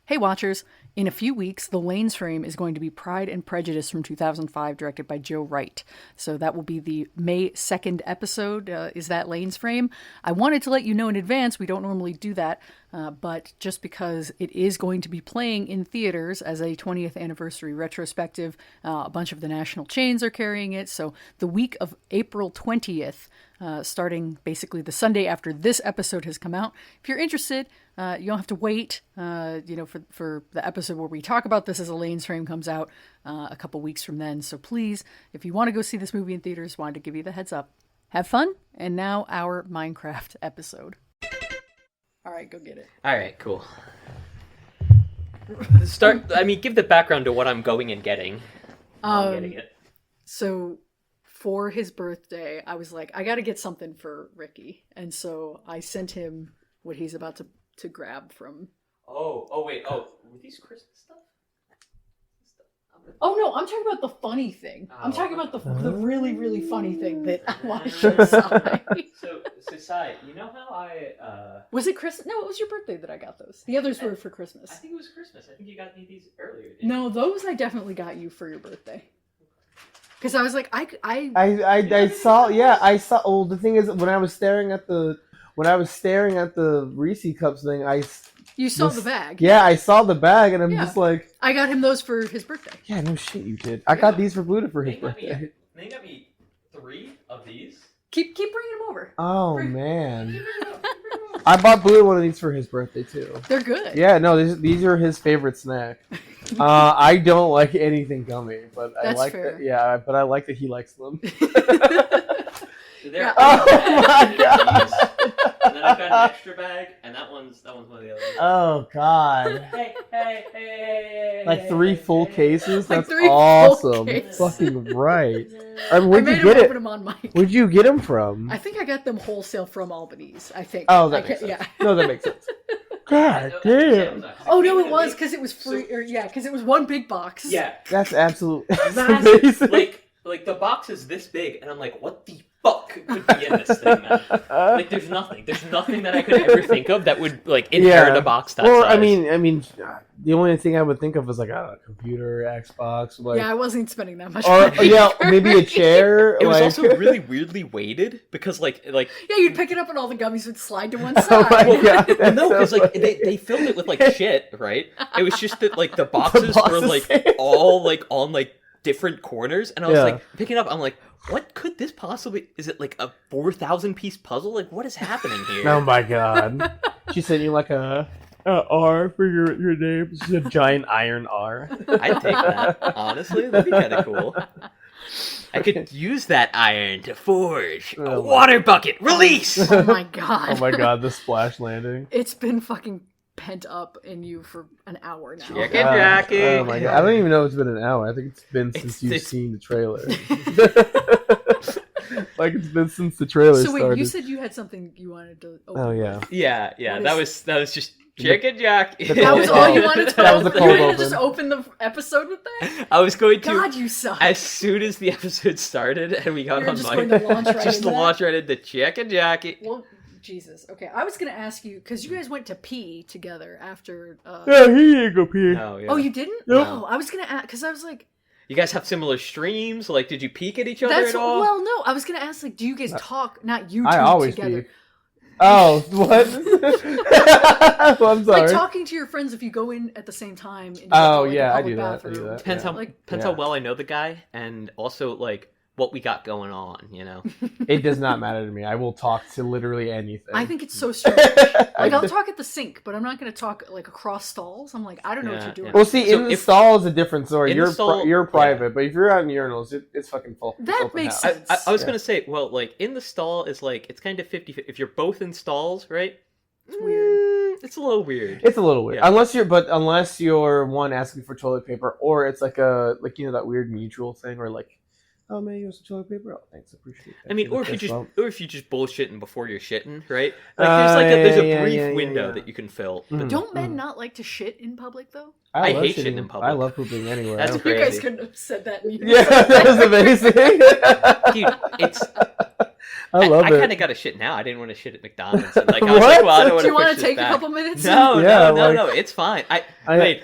Hey Watchers, in a few weeks, The Lanes Frame is going to be Pride and Prejudice from 2005, directed by Joe Wright. So that will be the May 2nd episode, is that Lanes Frame. I wanted to let you know in advance, we don't normally do that, but just because it is going to be playing in theaters as a 20th anniversary retrospective, a bunch of the national chains are carrying it, so the week of April 20th, starting basically the Sunday after this episode has come out. If you're interested, you don't have to wait, for the episode where we talk about this as a Lanes Frame comes out a couple weeks from then. So please, if you want to go see this movie in theaters, wanted to give you the heads up. Have fun, and now our Minecraft episode. All right, go get it. All right, cool. Give the background to what I'm going and getting. I'm getting it. So for his birthday, I was like, I got to get something for Ricky. And so I sent him what he's about to grab from. Wait. Were these Christmas stuff? Oh, no, I'm talking about the funny thing. I'm talking about the really, really funny thing that I want to show Sai. So Sai, you know how I... Was it Christmas? No, it was your birthday that I got those. The others were for Christmas. I think it was Christmas. I think you got me these earlier. No, those I definitely got you for your birthday. Because I was like, I saw. Oh, the thing is, when I was staring at the Reese cups thing, You saw the bag. Yeah, I saw the bag, and I'm just like... I got him those for his birthday. Yeah, no shit, you did. I got these for Buddha for his birthday. They got me 3 of these. Keep bringing them over. Oh, man. I bought Buddha one of these for his birthday, too. They're good. Yeah, no, these are his favorite snack. I don't like anything gummy, but I like that. Yeah, but I like that he likes them. Oh my god! And then I've got an extra bag, and that one's one of the others. Oh god! Hey! Like 3 full cases? Like That's 3 awesome. full cases. Fucking right. Where'd you get it? Them on mic. Where'd you get them from? I think I got them wholesale from Albany's. I think. Oh, that makes sense. Yeah. No, that makes sense. God damn. Oh no, it was because it was free. Because it was one big box. Yeah, that's absolutely amazing. Like the box is this big, and I'm like, what the fuck could be in this thing, man? Like, there's nothing that I could ever think of that would like inherit a box that size. I mean, the only thing I would think of is like a computer, Xbox. Like, yeah, I wasn't spending that much. Or maybe a chair. It was also really weirdly weighted because like yeah, you'd pick it up and all the gummies would slide to one side. Oh my god! No, because like they filled it with like shit, right? It was just that like the boxes were like all like on like different corners, and I was like picking it up. I'm like, what could this possibly? Is it like a 4,000 piece puzzle? Like, what is happening here? Oh my god! She sent you like a R for your name. It's a giant iron R. I'd take that. Honestly, that'd be kind of cool. I could use that iron to forge a water bucket. Release! Oh my god! Oh my god! The splash landing. It's been fucking pent up in you for an hour now. Chicken Jackie. Oh my god! I don't even know if it's been an hour. I think it's been since you've seen the trailer. Like it's been since the trailer started. So wait, you said you had something you wanted to open. Oh yeah. Yeah. That was just Chicken Jackie. That was all you wanted to That was the cold open? You open. just open the episode with that? I was going to. God, you suck. As soon as the episode started and we got on just mic, going to launch right launch right into Chicken Jackie. Well, Jesus. Okay, I was going to ask you, because you guys went to pee together after... Yeah, he didn't go pee. Oh, yeah. Oh, you didn't? Nope. No, I was going to ask, because I was like... You guys have similar streams? Like, did you peek at each other at all? Well, no, I was going to ask, like, do you guys talk, not you two I always together? Peek. Oh, what? Well, I'm sorry. Like, talking to your friends if you go in at the same time. And you Oh, go to, like, yeah, a I public do that. bathroom. I do that. Depends how well I know the guy, and also, like, what we got going on, you know? It does not matter to me. I will talk to literally anything. I think it's so strange. Like, I'll talk at the sink, but I'm not going to talk, like, across stalls. I'm like, I don't know what you're doing. Well, see, in the stall is a different story. You're private, yeah. but if you're out in urinals, it's fucking full. That makes sense. I was going to say, well, like, in the stall is, like, it's kind of 50-50. If you're both in stalls, right? It's weird. It's a little weird. It's a little weird. Yeah. Unless you're one asking for toilet paper, or it's like that weird mutual thing where like, oh man, you want some toilet paper? Oh, thanks, appreciate that. I mean, or if you just bullshitting before you're shitting, right? Like there's a brief window that you can fill. But don't men not like to shit in public though? I hate shitting in public. I love pooping anywhere. That's You crazy. guys couldn't have said that. Yeah, that was amazing. Dude, I love I it. kind of got to shit now. I didn't want to shit at McDonald's. And, like, I was like, well, I don't want Do you want want to take a couple minutes? No, Yeah, no. It's fine. I made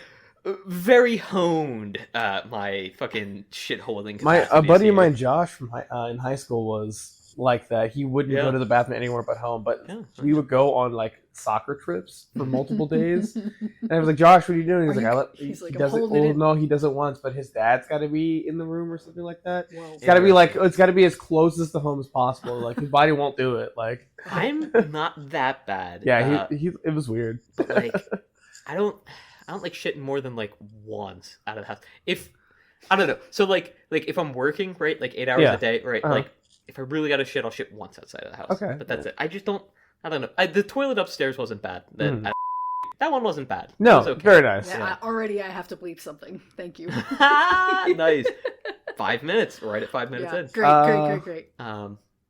very honed my fucking shit holding. A buddy of mine, Josh, from in high school was like that. He wouldn't go to the bathroom anywhere but home, but we would go on like soccer trips for multiple days. And I was like, Josh, what are you doing? He's like, he doesn't. Well, no, he doesn't once, but his dad's got to be in the room or something like that. Whoa. It's got to be like, it's got to be as close to home as possible. Like his body won't do it. Like I'm not that bad. Yeah, he it was weird. But, like, I don't like shitting more than like once out of the house. If I don't know, so like if I'm working, right, like 8 hours a day, right, like if I really got to shit, I'll shit once outside of the house. Okay, but that's it. I just don't. I don't know. The toilet upstairs wasn't bad. That one wasn't bad. No, it was okay. Very nice. Yeah, already I have to bleep something. Thank you. Nice. 5 minutes. Right at 5 minutes in. Great.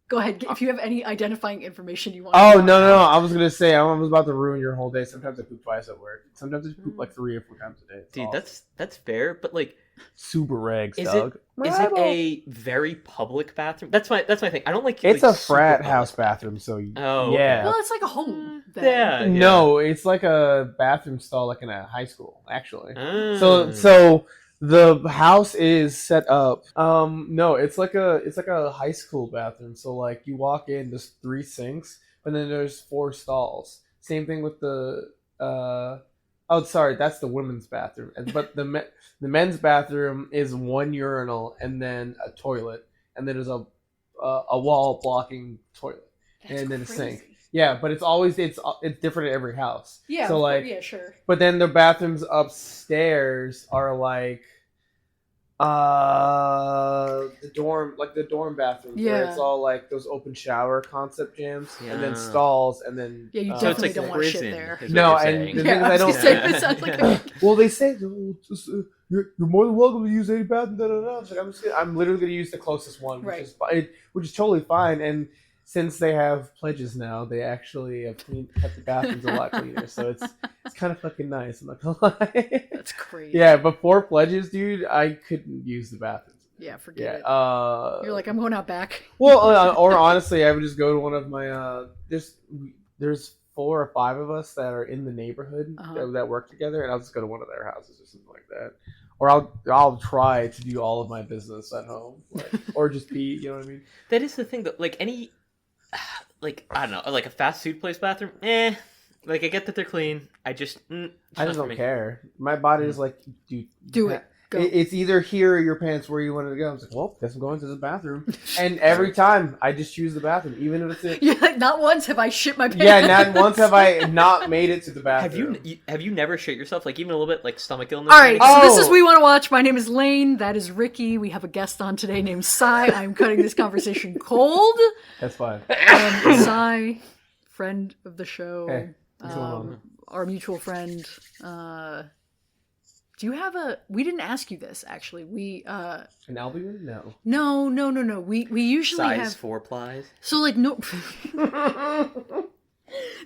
Go ahead. If you have any identifying information you want. Oh, no. I was going to say, I was about to ruin your whole day. Sometimes I poop twice at work. Sometimes I poop like 3 or 4 times a day. Dude, that's fair, but like super regs, is dog. Is it a very public bathroom? That's my thing. I don't like. It's like, a frat house bathroom, so yeah. Well, it's like a home. Yeah. No, it's like a bathroom stall, like in a high school, actually. Oh. So the house is set up. No, it's like a high school bathroom. So like you walk in, there's 3 sinks, and then there's 4 stalls. Same thing with the. Oh, sorry, that's the women's bathroom. But the men's bathroom is 1 urinal and then a toilet, and then there's a wall blocking toilet, and then a sink. Yeah, but it's always it's different at every house. Yeah. So like, yeah, sure. But then the bathrooms upstairs are like, the dorm bathrooms. Yeah. Where it's all like those open shower concept gyms, Yeah. and then stalls, and then Yeah, you So it's definitely like don't want shit prison, there. is what No, you're and saying. the thing is, I don't. It sounds like Well, they say you're more than welcome to use any bathroom. It's like, I'm literally going to use the closest one, which is totally fine. And since they have pledges now, they actually have kept the bathrooms a lot cleaner. So it's kind of fucking nice. I'm not gonna lie. That's crazy. Yeah, before pledges, dude, I couldn't use the bathrooms. Yeah, forget it. You're like, I'm going out back. Well, or honestly, I would just go to one of my. There's 4 or 5 of us that are in the neighborhood that work together, and I'll just go to one of their houses or something like that. Or I'll try to do all of my business at home, or just pee. You know what I mean? That is the thing, though. Like any, like I don't know, like a fast food place bathroom. Like I get that they're clean. I just don't care. My body is like, dude, do it. Go. It's either here or your pants where you wanted to go. I was like, well, guess I'm going to the bathroom. And every time I just choose the bathroom, even if it's Yeah, like not once have I shit my pants. Yeah, not once have I not made it to the bathroom. Have you never shit yourself? Like even a little bit, like stomach illness? All right, so this is We Want to Watch. My name is Lane. That is Ricky. We have a guest on today named Cy. I'm cutting this conversation cold. That's fine. Cy, friend of the show. Hey, what's going on? Our mutual friend. Do you have we didn't ask you this, actually. We, an albumin? No. No. We usually Size have 4 plies. So like no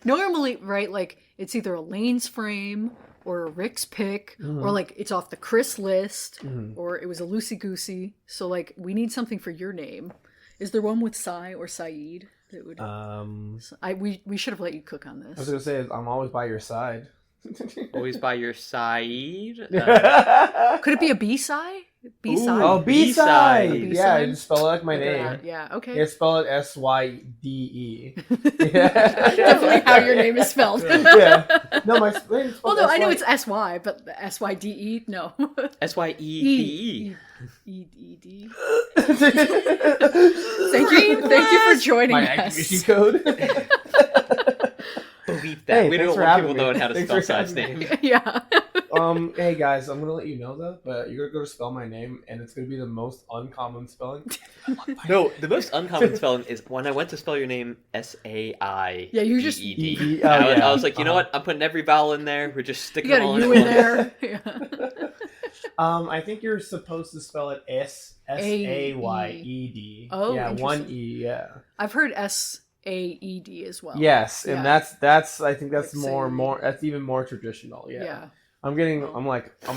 normally, right, like it's either a Lane's frame or a Rick's pick, or like it's off the Chris list, or it was a loosey goosey. So like we need something for your name. Is there one with Cy or Saeed that would we should have let you cook on this. I was gonna say I'm always by your side. Always by your side. Could it be a B-side? B-side? Oh, B-side! B-side. Yeah, just spell it like my name. Yeah, okay. Yeah, spell it S-Y-D-E. Definitely how your name is spelled. Yeah. No, my name is Well, no, I know it's S-Y, but the S-Y-D-E, no. S-Y-E-D-E. E-E-D. Thank you for joining my us. My activation code. Believe that. Hey, we don't want people knowing how to spell Cy's name. Yeah. Hey guys, I'm gonna let you know though, but you're gonna go to spell my name, and it's gonna be the most uncommon spelling. No, the most uncommon spelling is when I went to spell your name S-A-I. Yeah, you just E-E-D. I was like, you know what? I'm putting every vowel in there. We're just sticking them all in. You got a U in there. Yeah. I think you're supposed to spell it S-A-Y-E-D. Oh, yeah, 1 E. Yeah. I've heard S-A-E-D as well. Yes, and that's I think that's more that's even more traditional. Yeah. I'm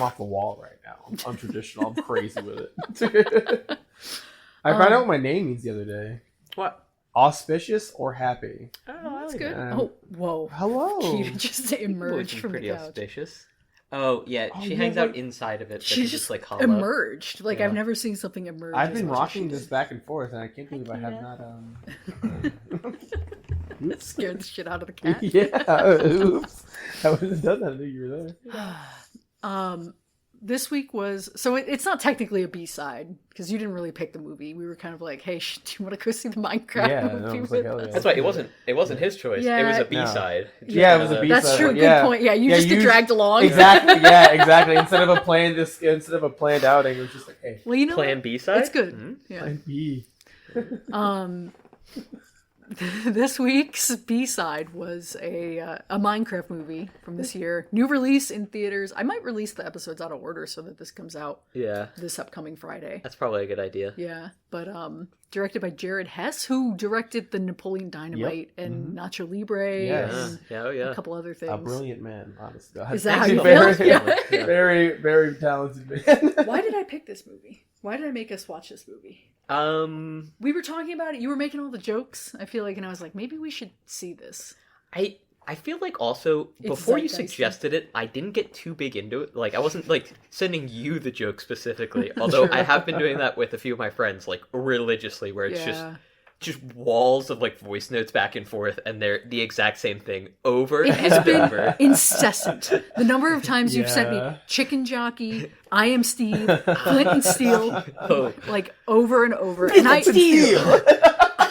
off the wall right now. I'm traditional. I'm crazy with it. I found out what my name means the other day. What? auspicious or happy. Oh, That's like good. that. Oh, whoa. Hello. Keita just emerged Boys from the pretty couch. auspicious. Oh yeah, Oh, she yeah, hangs like- out inside of it. She But just like hollow. emerged. Like, Yeah. I've never seen something emerge. I've as been much as rocking she this did. back and forth, and I can't believe I have Keita. not. It scared the shit out of the cat. Yeah. Oops. I would have done that. I knew you were there. This week was it's not technically a B-side because you didn't really pick the movie. We were kind of like, hey, do you want to go see the Minecraft Yeah, movie? no, I was with like, hell us? yeah. That's why it wasn't his choice. Yeah. It was a No. B-side. Yeah, it was a B-side. That's true. Yeah. Good point. Yeah, you Yeah, just get you- dragged along. Exactly. Yeah, exactly. Instead of a planned outing, it was just like, hey, Well, you know, Plan what? B-side. It's good. Mhm. Yeah. plan B. This week's B-side was a Minecraft movie from this year. New release in theaters. I might release the episodes out of order so that this comes out Yeah, this upcoming Friday. that's probably a good idea. Yeah, but directed by Jared Hess, who directed the Napoleon Dynamite and Nacho Libre Yes. and Yeah, oh yeah. a couple other things. A brilliant man, honestly. Is that how Actually, you very, feel? Yeah. very, very talented man. Why did I pick this movie? Why did I make us watch this movie? We were talking about it. You were making all the jokes, I feel like, and I was like, maybe we should see this. I feel like also It's before you zeitgeisty. suggested it, I didn't get too big into it. Like I wasn't like sending you the joke specifically, although Sure. I have been doing that with a few of my friends, like religiously, where it's Yeah. just walls of like voice notes back and forth, and they're the exact same thing over It has and been over. incessant. The number of times you've sent me Yeah. Chicken Jockey, I Am Steve, Flint and Steel, Oh, like over and over. And I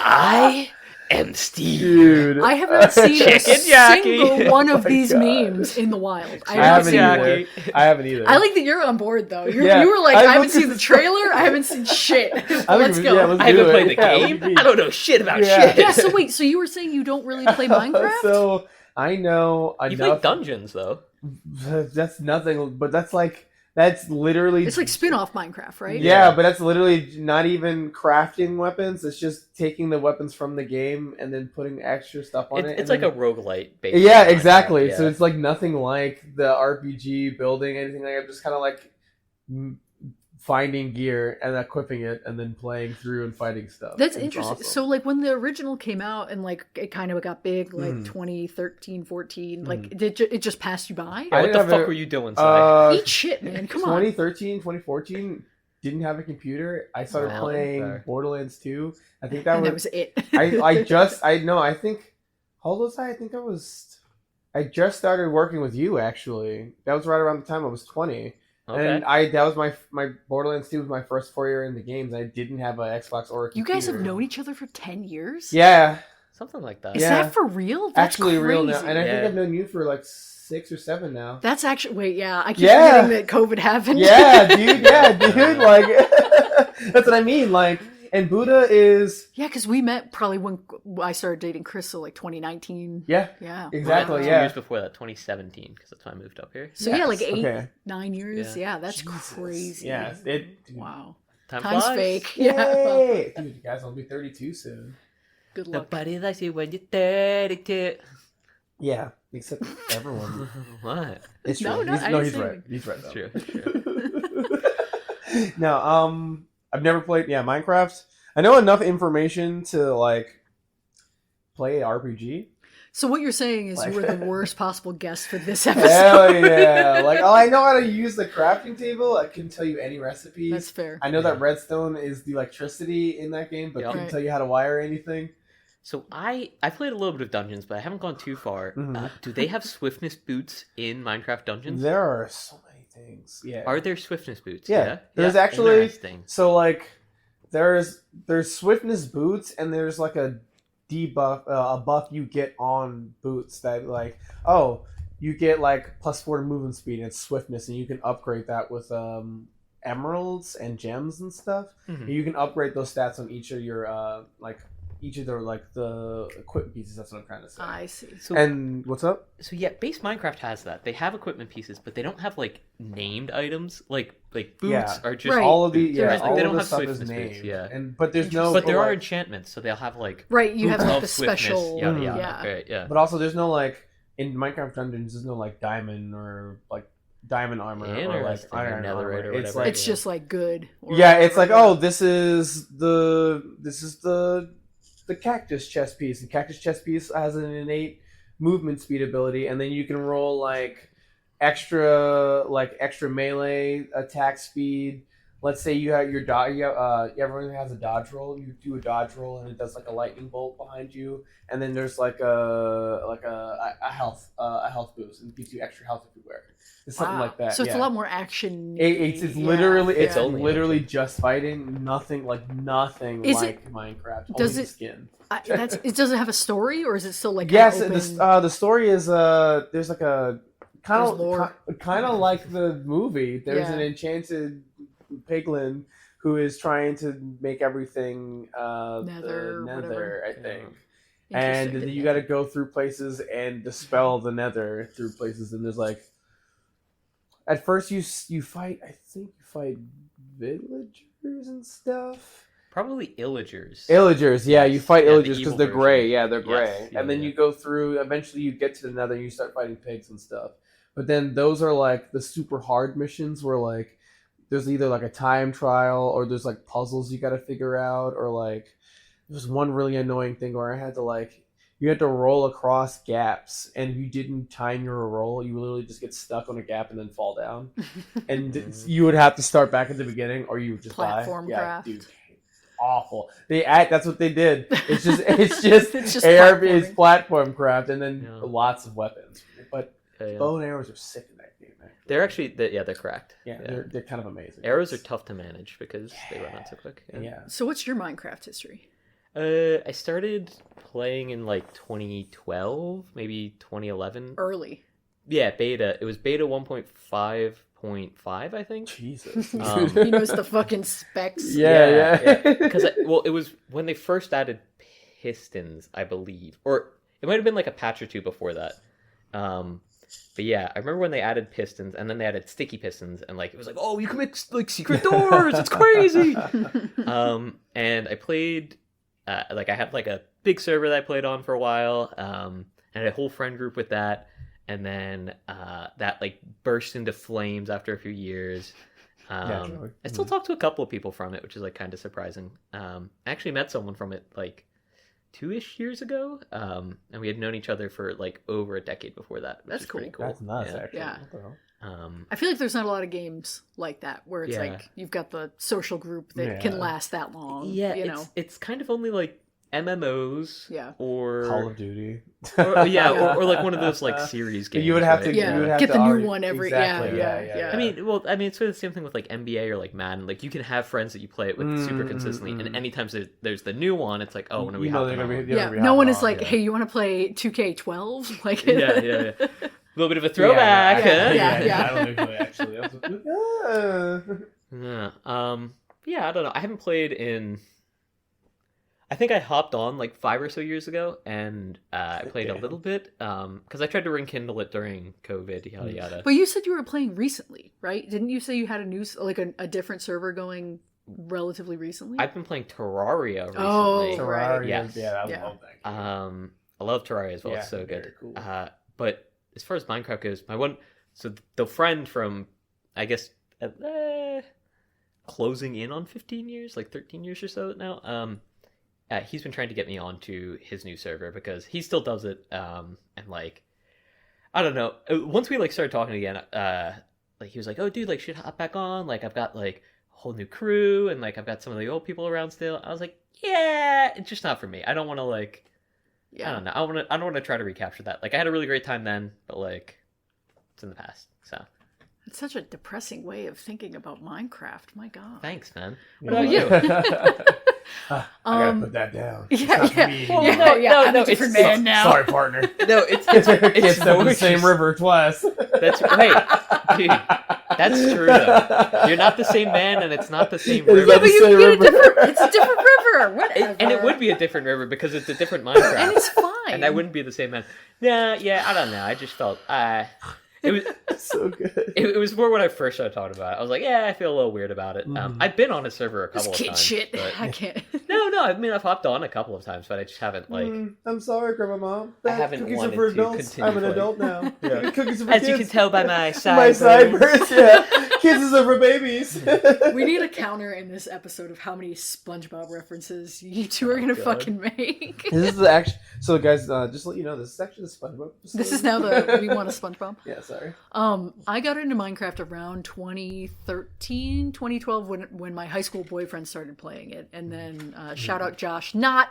I am Steve. Dude. I have not seen a Chicken Jockey. single one of Oh my these God. memes in the wild. I I have not haven't seen either. one. I haven't either. I like that you're on board though. Yeah. You were like, I I haven't looked seen at the the- trailer. I haven't seen shit. Let's go. Yeah, let's I haven't do it. played the Yeah, what do you game. mean? I don't know shit about Yeah. shit. Yeah. So wait. So you were saying you don't really play Minecraft? So I know You play enough. dungeons though. That's nothing, but that's literally It's like spin-off Minecraft, right? Yeah, but that's literally not even crafting weapons. It's just taking the weapons from the game and then putting extra stuff on it. It's and like then- a roguelite based. Yeah, on Minecraft, exactly. yeah. So it's like nothing like the RPG building, anything like that. Just kind of like finding gear and equipping it and then playing through and fighting stuff. That's It's interesting. awesome. So like when the original came out and like it kind of got big, like Mm. 2013, 14, like it just passed you by? Yeah, I what didn't the have fuck a- were you doing, Si? Eat shit, man. Come on. 2013, 2014, didn't have a computer. I started Wow. playing Fair. Borderlands 2. I think that And was... that was it. I think how old was I? I think I just started working with you actually. That was right around the time I was 20. Okay. And that was my Borderlands 2 was my first 4 year in the games. I didn't have an Xbox or a You computer. guys have known each other for 10 years? Yeah, Something like that. Is Yeah. that for real? That's actually crazy. real now. And I Yeah. think I've known you for like 6 or 7 now. That's actually wait, yeah. I keep Yeah. forgetting that COVID happened. Yeah, dude. Yeah, dude. Like that's what I mean. Like, and Buddha is Yeah, because we met probably when I started dating Chris, so like 2019. yeah, Yeah. exactly. 2 Yeah. years before that, 2017, because that's when I moved up here. So yeah, like Yes, 8, okay. 9 years. Yeah. Yeah, that's Jesus. crazy. Yeah, it. Dude. Wow. Time Time's flies. fake. Yeah. well, Yay! Dude, you guys will be 32 soon. good luck. Nobody likes you when you're 32. Yeah, except everyone. What? It's true. No, no, I he's didn't say right. He's right. That's Though. true. No, I've never played. Yeah, Minecraft. I know enough information to like play RPG. So what you're saying is Like- you were the worst possible guest for this episode. Hell yeah! Like, oh, I know how to use the crafting table. I can tell you any recipes. That's fair. I know that redstone is the electricity in that game, but Yep. couldn't Right. tell you how to wire anything. So I played a little bit of Dungeons, but I haven't gone too far. Mhm. Do they have swiftness boots in Minecraft Dungeons? There are so many things. Yeah. Are there swiftness boots? Yeah. There's actually- Interesting. So like, there's swiftness boots, and there's like a debuff, a buff you get on boots that like, oh, you get like +4 to movement speed and it's swiftness, and you can upgrade that with emeralds and gems and stuff. Mhm. You can upgrade those stats on each of your each of their like the equipment pieces. That's what I'm trying to say. I see. So, And what's up? so yeah, base Minecraft has that. They have equipment pieces, but they don't have like named items. Like boots Yeah. are just Right. All of the boots, yeah, right? Like, all they of don't the have stuff is swiftness named. boots. Yeah. But there's no. But there are like, enchantments, so they'll have like Right, you have boots like of the swiftness, special. yada Mhm. yada. Yeah. Right, yeah. But also, there's no like in Minecraft Dungeons. There's no like diamond or like diamond armor or like Interesting, or iron netherite armor. or It's whatever. like It's just like good. or yeah, it's like whatever. oh, this is the the cactus chess piece. The cactus chess piece has an innate movement speed ability, and then you can roll extra melee attack speed. Let's say you have your dodge. Everyone has a dodge roll. You do a dodge roll, and it does a lightning bolt behind you. And then there's a health boost, and it gives you extra health everywhere. It's something like that. So it's a lot more action. It's literally just fighting. Nothing like Minecraft. Does only it skin? It doesn't have a story, or is it still Yes, open? the story is there's a kind of like the movie. There's an enchanted piglin who is trying to make everything nether, I think. And then you got to go through places and dispel the nether through places. And there's at first you fight. I think you fight villagers and stuff. Probably illagers. Illagers, yeah, you fight illagers because they're version. gray. Yeah, they're gray. Yes, and then you go through. Eventually, you get to the nether and you start fighting pigs and stuff. But then those are the super hard missions where there's either a time trial or there's puzzles you got to figure out, or there's one really annoying thing where I had to you had to roll across gaps, and if you didn't time your roll, you literally just get stuck on a gap and then fall down, and you would have to start back at the beginning, or you would just platform die. craft. Yeah, dude, awful. That's what they did. It's just It's ARB's platform craft, and then lots of weapons. But bow and arrows are sick in that game. Actually. They're actually they're cracked. Yeah, they're kind of amazing. Arrows are tough to manage because they run out so quick. Yeah. So what's your Minecraft history? I started playing in 2012, maybe 2011. Early. Yeah, beta. It was beta 1.5.5, I think. Jesus. He knows the fucking specs. Yeah. Because it was when they first added pistons, I believe, or it might have been a patch or two before that. But yeah, I remember when they added pistons, and then they added sticky pistons, and it was oh, you can make secret doors. It's crazy. And I played. I had a big server that I played on for a while, and I had a whole friend group with that, and then that burst into flames after a few years. I still talk to a couple of people from it, which is kind of surprising. I actually met someone from it 2-ish years ago, and we had known each other for over a decade before that. Which That's is pretty cool. That's nice, actually. Yeah. What I feel there's not a lot of games like that where it's you've got the social group that can last that long. Yeah, it's kind of only MMOs. Yeah. Or Call of Duty. or one of those series games. You would have to you would have get the new one every exactly. Yeah. I mean, it's sort of the same thing with NBA or Madden. You can have friends that you play it with super consistently, and anytime there's the new one, it's when are we hopping on? No one is hey, you want to play 2K12? Yeah. A little bit of a throwback. Yeah. I don't know actually. Yeah. I don't know. I haven't played in. I think I hopped on 5 or so years ago, and I played a little bit because I tried to rekindle it during COVID. Yada yada. But you said you were playing recently, right? Didn't you say you had a new a different server going relatively recently? I've been playing Terraria recently. Oh, Terraria. right. Yes. Yeah, I love that game. I love Terraria as well. Yeah, it's so good. cool. But as far as Minecraft goes, the friend from, I guess, closing in on 15 years, 13 years or so now, he's been trying to get me onto his new server because he still does it, and I don't know. Once we started talking again, he was oh dude, should hop back on? I've got a whole new crew, and I've got some of the old people around still. I was yeah, it's just not for me. I don't want to I don't know. I don't want to try to recapture that. I had a really great time then, but it's in the past. So it's such a depressing way of thinking about Minecraft. My God. Thanks, man. What about you? I gotta put that down. Yeah. I'm a different man now. Sorry, partner. No, it's Step in the same river twice. That's right, dude. That's true though. You're not the same man, and it's not the same river. Yeah, but it's a different river. Whatever. And it would be a different river because it's a different Minecraft, and it's fine. And I wouldn't be the same man. Yeah. I don't know. I just felt it was so good. It was more when I first started talking about it. I was I feel a little weird about it. I've been on a server a couple of times. Shit. But... I can't. No. I mean, I've hopped on a couple of times, but I just haven't I'm sorry, Grandma Mom. I haven't cookies wanted are for to adults. continue I'm an adult now. Yeah. Cookies are for As kids. you can tell by my My sideburns, yeah. Kisses are for babies. We need a counter in this episode of how many SpongeBob references you two are gonna fucking make. This is actually so, guys. Just to let you know, this is actually the SpongeBob episode. This is now the we want a SpongeBob. Yeah, sorry. I got into Minecraft around 2013, 2012 when my high school boyfriend started playing it, and then shout out Josh, not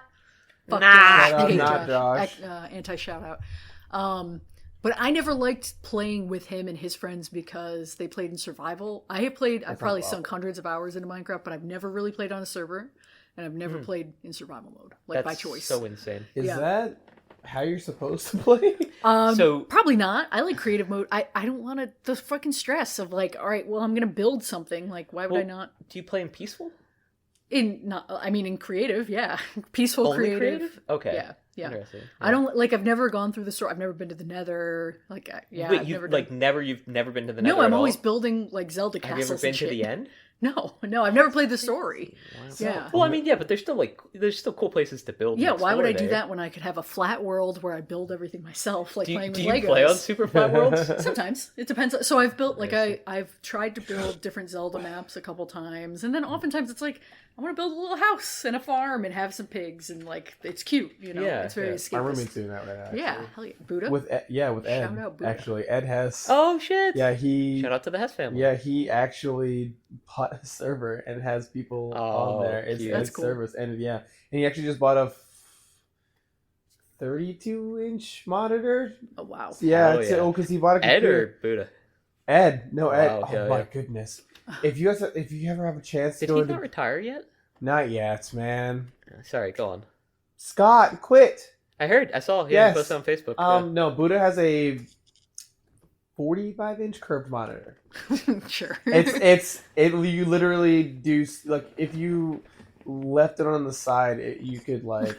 fuck Josh, I hate Josh. Anti shout out. But I never liked playing with him and his friends because they played in survival. I've probably sunk hundreds of hours into Minecraft, but I've never really played on a server, and I've never played in survival mode, like by choice. So insane. Is that how you're supposed to play? So probably not. I like creative mode. I don't want the fucking stress of like, all right, well, I'm gonna build something. Like, why would I not? Do you play in peaceful? In creative, yeah, peaceful. Only creative. Okay. Yeah. Interesting. I don't like. I've never gone through the store. I've never been to the Nether. Like, yeah. Wait, I've you've never never been to the Nether? No, I'm at always all? building like Zelda Have castles. you ever been and to shit. the end? No, I've never played the story. Wow. Yeah. Well, I mean, yeah, but there's still cool places to build. Yeah, and why would I explore do there. that when I could have a flat world where I build everything myself, like playing with Do you Legos? play on Super Flat Worlds? Sometimes it depends. So I've built I've tried to build different Zelda maps a couple times, and then oftentimes it's like I want to build a little house and a farm and have some pigs and like it's cute, you know. Yeah, it's very escapist. My roommate's doing that right now. Actually. Yeah, hell yeah, Buddha. With Ed. Shout out Buddha. Actually, Ed Hess. Oh shit! Yeah, he. Shout out to the Hess family. Yeah, he actually bought a server and has people on there. It's cool. servers, and and he actually just bought a 32-inch monitor. Oh wow. Yeah, Oh, because he bought a Ed computer. or Buddha? Ed, no Ed. Wow, Oh my goodness! If you ever have a chance, Did he not retire yet? Not yet, man. Sorry, go on. Scott quit. I saw. He Yes. posted on Facebook. No, Buddha has a 45-inch curved monitor. Sure. You literally do like if you left it on the side, you could like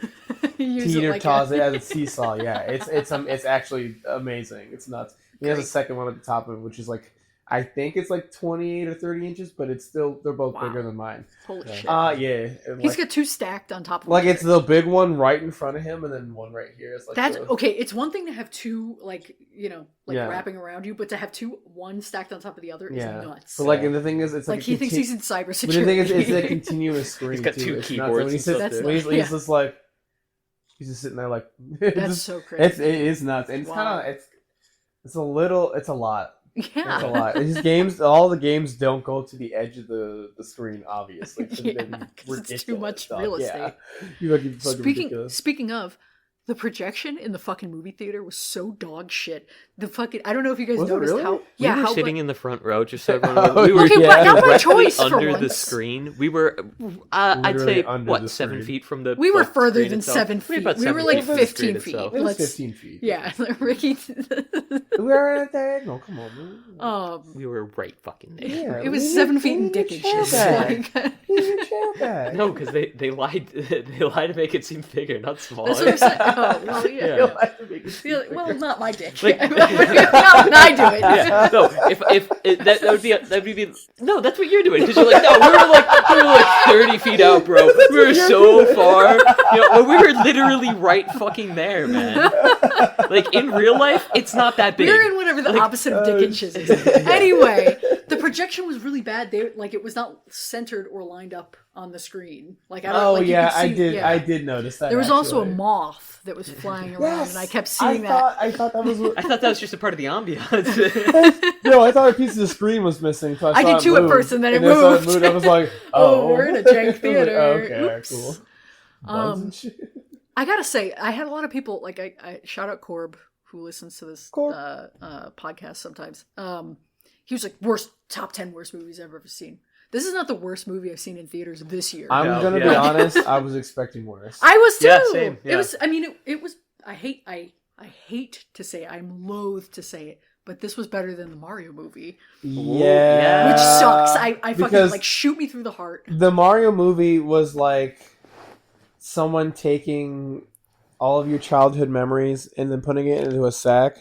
teeter toss it as a seesaw. Yeah, it's actually amazing. It's nuts. He has a second one at the top of it, which is like I think it's like 28 or 30 inches, but it's still they're both bigger than mine. Holy shit. Yeah. And He's got two stacked on top of like each it's the big one right in front of him, and then one right here. It's like that's okay. It's one thing to have two, like Yeah. wrapping around you, but to have one stacked on top of the other is nuts. But like, and the thing is, it's like he thinks he's in cybersecurity. But the thing is, it's a continuous screen. He's got too. two It's keyboards. nuts. and When stuff. he's just like, he's just sitting there like. That's so crazy. It is nuts, and it's kind of it's a little, it's a lot. Yeah. It's a lot. These games, all the games don't go to the edge of the screen, obviously. Yeah, 'cause it's too much real estate. You fucking ridiculous. Speaking of, the projection in the fucking movie theater was so dog shit. I don't know if you guys Was it noticed really? how. We were how sitting in the front row, just so everyone Oh, knows. We were okay, but not by directly choice for under the once. screen. We were, I'd Literally say, under the 7 screen. feet from the. We were like, further screen than itself. 7 feet. about We were 7 like feet from the 15 screen feet. itself. It was Let's- 15 feet. Yeah, Ricky. We were at a diagonal. Come on, man. We were right fucking there. Yeah, It was leave 7 your- feet in leave your dick chair inches. back. Like, Leave your chair back. No, because they lied. They lied to make it seem bigger, not smaller. that's what I'm saying. Oh, well, yeah. Yeah. You'll have to make it seem Well, bigger. not my dick. Like- not when I do it. Yeah, no. That would be no. That's what you're doing because you're like no. We were like 30 feet out, bro. We were so far. But we were literally right fucking there, man. Like in real life, it's not that big. We're in whatever the opposite of dick inches is. Anyway, the projection was really bad. It was not centered or lined up on the screen. Like I don't. Oh like, you yeah, could see, I did. yeah. I did notice that. There was also a actually. moth that was flying around, Yes, and I kept seeing that. I thought that was. I thought that was just a part of the ambiance. No, I thought a piece of the screen was missing. So I saw did it too at move, first, and then it I saw moved. I was like, Oh, we're in a jank theater. Okay, Oops. cool. I gotta say, I had a lot of people like I shout out Corb who listens to this podcast sometimes. He was like top 10 worst movies I've ever seen. This is not the worst movie I've seen in theaters this year. I'm No, gonna yeah. be honest. I was expecting worse. I was too. Yeah, same, It yeah. was. I mean, it was. I hate to say it. I'm loath to say it, but this was better than the Mario movie, Yeah, which sucks. I fucking because like shoot me through the heart. the Mario movie was like someone taking all of your childhood memories and then putting it into a sack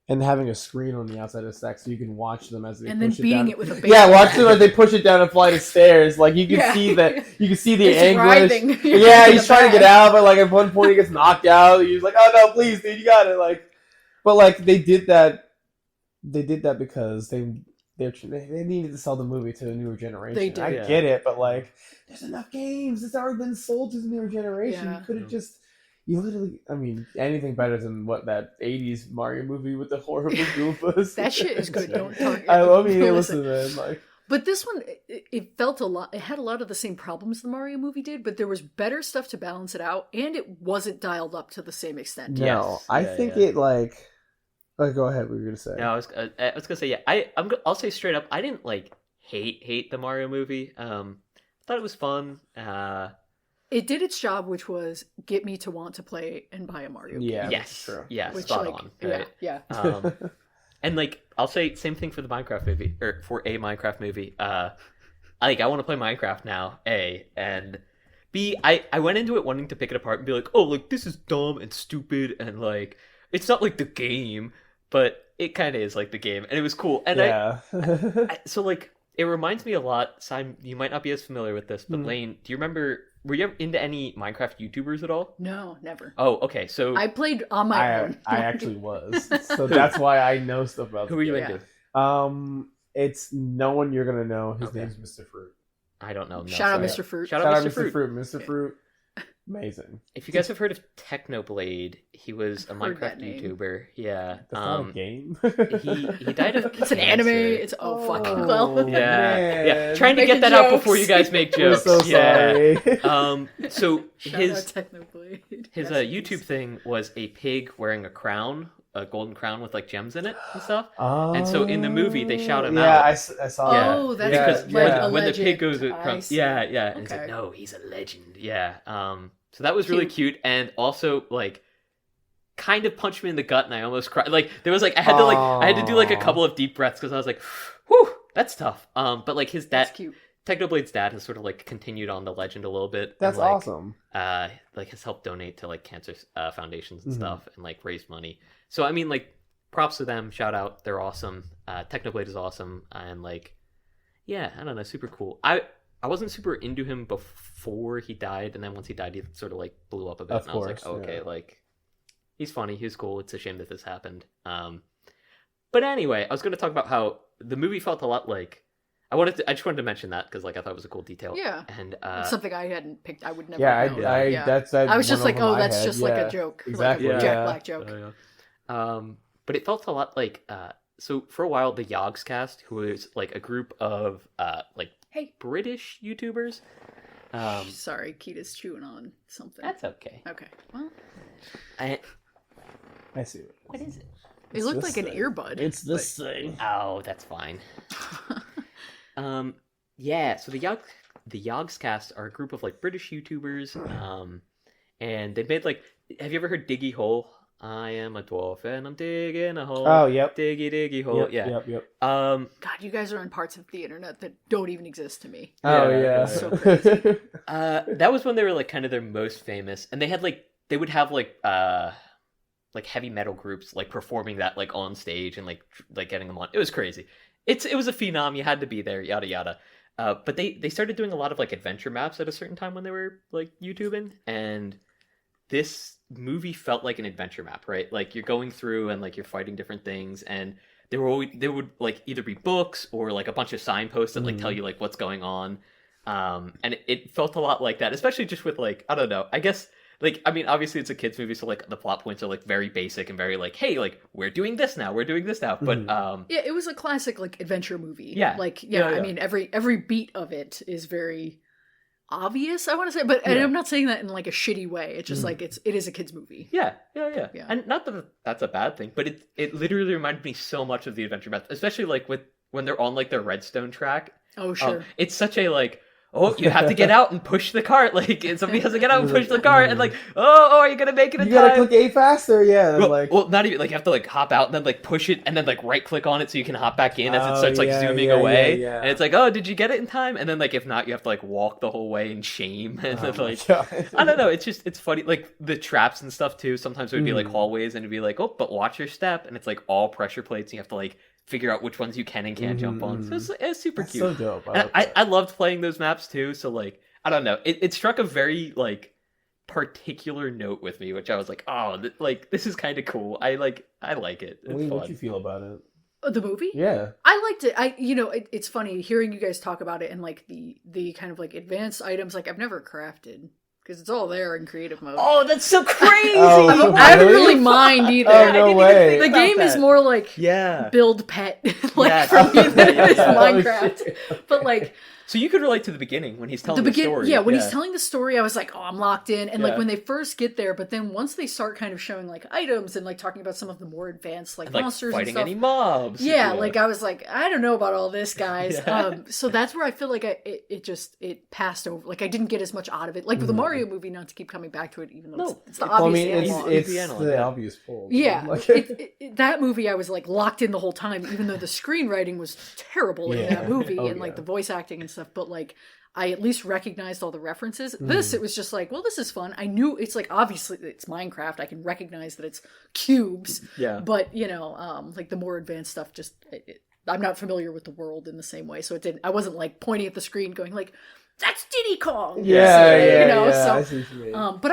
and having a screen on the outside of the sack so you can watch them as they And then push it beating down. it with a baseball Yeah, watch them bat. as they push it down a flight of stairs. Like you can Yeah. see that. You can see the It's anguish. writhing. Yeah, In he's the trying to get bag. out, but like at one point he gets knocked out. He's like, "Oh no, please, dude, you got it!" Like, but like they did that. They did that because they they needed to sell the movie to a newer generation. They did. I get it, but like, there's enough games. It's already been sold to the newer generation. Yeah. You could have just. You literally, I mean, anything better than what that '80s Mario movie with the horrible Goombas. That shit is good. Don't talk. I love mean, listen, man. Like, but this one, it felt a lot. It had a lot of the same problems the Mario movie did, but there was better stuff to balance it out, and it wasn't dialed up to the same extent. No, Yes. I think it like. Go ahead. What were you gonna say? No, I was gonna say I'll say straight up. I didn't like hate the Mario movie. I thought it was fun. It did its job, which was get me to want to play and buy a Mario game. Yeah, Yes, true. yeah, Which, spot like, on. Right? Yeah. And like I'll say same thing for the Minecraft movie or for a Minecraft movie. I want to play Minecraft now. And B, I went into it wanting to pick it apart and be like, oh, like this is dumb and stupid and like it's not like the game, but it kind of is like the game, and it was cool. And so like it reminds me a lot. Simon, you might not be as familiar with this, but Lane, do you remember? Were you ever into any Minecraft YouTubers at all? No, never. Oh, okay. So I played on my own. I actually was, so that's why I know stuff about. who were you Yeah. into? It's no one you're gonna know. His Okay. name's Mr. Fruit. I don't know. No, Shout out, sorry. Mr. Fruit. Shout Shout out, Mr. Fruit. Mr. Fruit, amazing. If you guys have heard of Technoblade, he was a I've heard Minecraft that name. YouTuber. Yeah. That's not a game. he died of It's an cancer. anime. It's fucking well. Yeah, Man. yeah. Trying to Making get that out jokes. before you guys make We're jokes. so yeah. sorry. So Shout his out Technoblade. his Rest in YouTube peace. thing was a pig wearing a crown, a golden crown with like gems in it and stuff. Oh, And so in the movie, they shout him yeah, out. I saw that. Oh, that's Because yeah. when the a pig goes legend. I across, see. yeah, and it's Okay. like, no, he's a legend. Yeah. So that was really cute, and also like kind of punched me in the gut, and I almost cried. Like there was like I had to do like a Aw. couple of deep breaths because I was like, whew, that's tough. But like his That's dad, cute. Technoblade's dad has sort of like continued on the legend a little bit. That's and, like, awesome. Like has helped donate to like cancer foundations and Mhm. stuff, and like raise money. So I mean, like props to them. Shout out, they're awesome. Technoblade is awesome, and like yeah, I don't know, super cool. I wasn't super into him before he died, and then once he died, he sort of like blew up a bit. Of and I was like, course, okay, yeah. like he's funny, he's cool. It's a shame that this happened. But anyway, I was going to talk about how the movie felt a lot like I just wanted to mention that because like I thought it was a cool detail. Yeah. And It's something I hadn't picked. I would never. Yeah, know. I that's that. I was just one like, over oh, my that's head. just like Yeah. a joke, Exactly, like a yeah. Jack Black joke. But it felt a lot like so for a while the Yogscast, who was like a group of like Hey, British YouTubers. sorry, Kita's chewing on something. That's okay. Okay. Well, I see. What is it? it looked this like an thing. earbud. It's this thing. Oh, that's fine. Yeah. So the Yogscast are a group of like British YouTubers. And they made like. Have you ever heard Diggy Hole? I am a dwarf and I'm digging a hole. Oh, yep. Diggy hole. Yep, yep. God, you guys are in parts of the internet that don't even exist to me. Oh, Yeah, yeah. so crazy. That was when they were like kind of their most famous, and they had like they would have like heavy metal groups like performing that like on stage and like getting them on. It was crazy. It was a phenom. You had to be there. Yada yada. But they started doing a lot of like adventure maps at a certain time when they were like YouTubing, and this movie felt like an adventure map, right? Like you're going through and like you're fighting different things, and there would like either be books or like a bunch of signposts that like tell you like what's going on. And it felt a lot like that, especially just with like I don't know. I guess like I mean obviously it's a kids movie, so like the plot points are like very basic and very like hey like we're doing this now, but Yeah, it was a classic like adventure movie. Yeah. Like Yeah, I yeah. mean every beat of it is very obvious, I want to say, but and Yeah. I'm not saying that in like a shitty way. It's just like it is a kids movie. Yeah. Yeah. And not that that's a bad thing, but it literally reminded me so much of the adventure map, especially like when they're on like their Redstone track. Oh sure. It's such a like, oh, you have to get out and push the cart. Like somebody has to get out and push the cart, and like, oh, are you gonna make it in You gotta time? click A faster, yeah. Well, not even like you have to like hop out and then like push it and then like right click on it so you can hop back in as it Oh, starts like yeah, zooming yeah, away. yeah. And it's like, oh, did you get it in time? And then like if not, you have to like walk the whole way in shame. And then, like I don't know, it's funny. Like the traps and stuff too. Sometimes it would be like hallways and it'd be like, oh, but watch your step, and it's like all pressure plates. And you have to like figure out which ones you can and can't jump on. So it's super That's cute. so dope. And I loved playing those maps too. So like I don't know, it struck a very like particular note with me, which I was like, oh, like this is kind of cool. I like it. It's What'd fun. you feel about it? The movie? Yeah. I liked it. It's funny hearing you guys talk about it and like the kind of like advanced items. Like I've never crafted because it's all there in creative mode. Oh, that's so crazy! Oh, I don't really mind either. Oh, no way. The game is more like build pet, like for me than it is Minecraft. But like. So you could relate to the beginning when he's telling the story. Yeah, when he's telling the story, I was like, oh, I'm locked in. And like Yeah. when they first get there, but then once they start kind of showing like items and like talking about some of the more advanced like monsters fighting and stuff. any mobs. Yeah, like I was like, I don't know about all this, guys. Yeah. So that's where I feel like it passed over. Like I didn't get as much out of it. Like with the Mario movie, not to keep coming back to it, even though it's the obvious analog. It's the obvious pull. Yeah, Like, that movie I was like locked in the whole time, even though the screenwriting was terrible in that movie and like the voice acting and stuff. But like I at least recognized all the references. This, it was just like, well, this is fun. I knew it's like, obviously it's Minecraft. I can recognize that it's cubes. Yeah. But, like the more advanced stuff, just, I'm not familiar with the world in the same way. So I wasn't like pointing at the screen going like, that's Diddy Kong. I see what you mean. But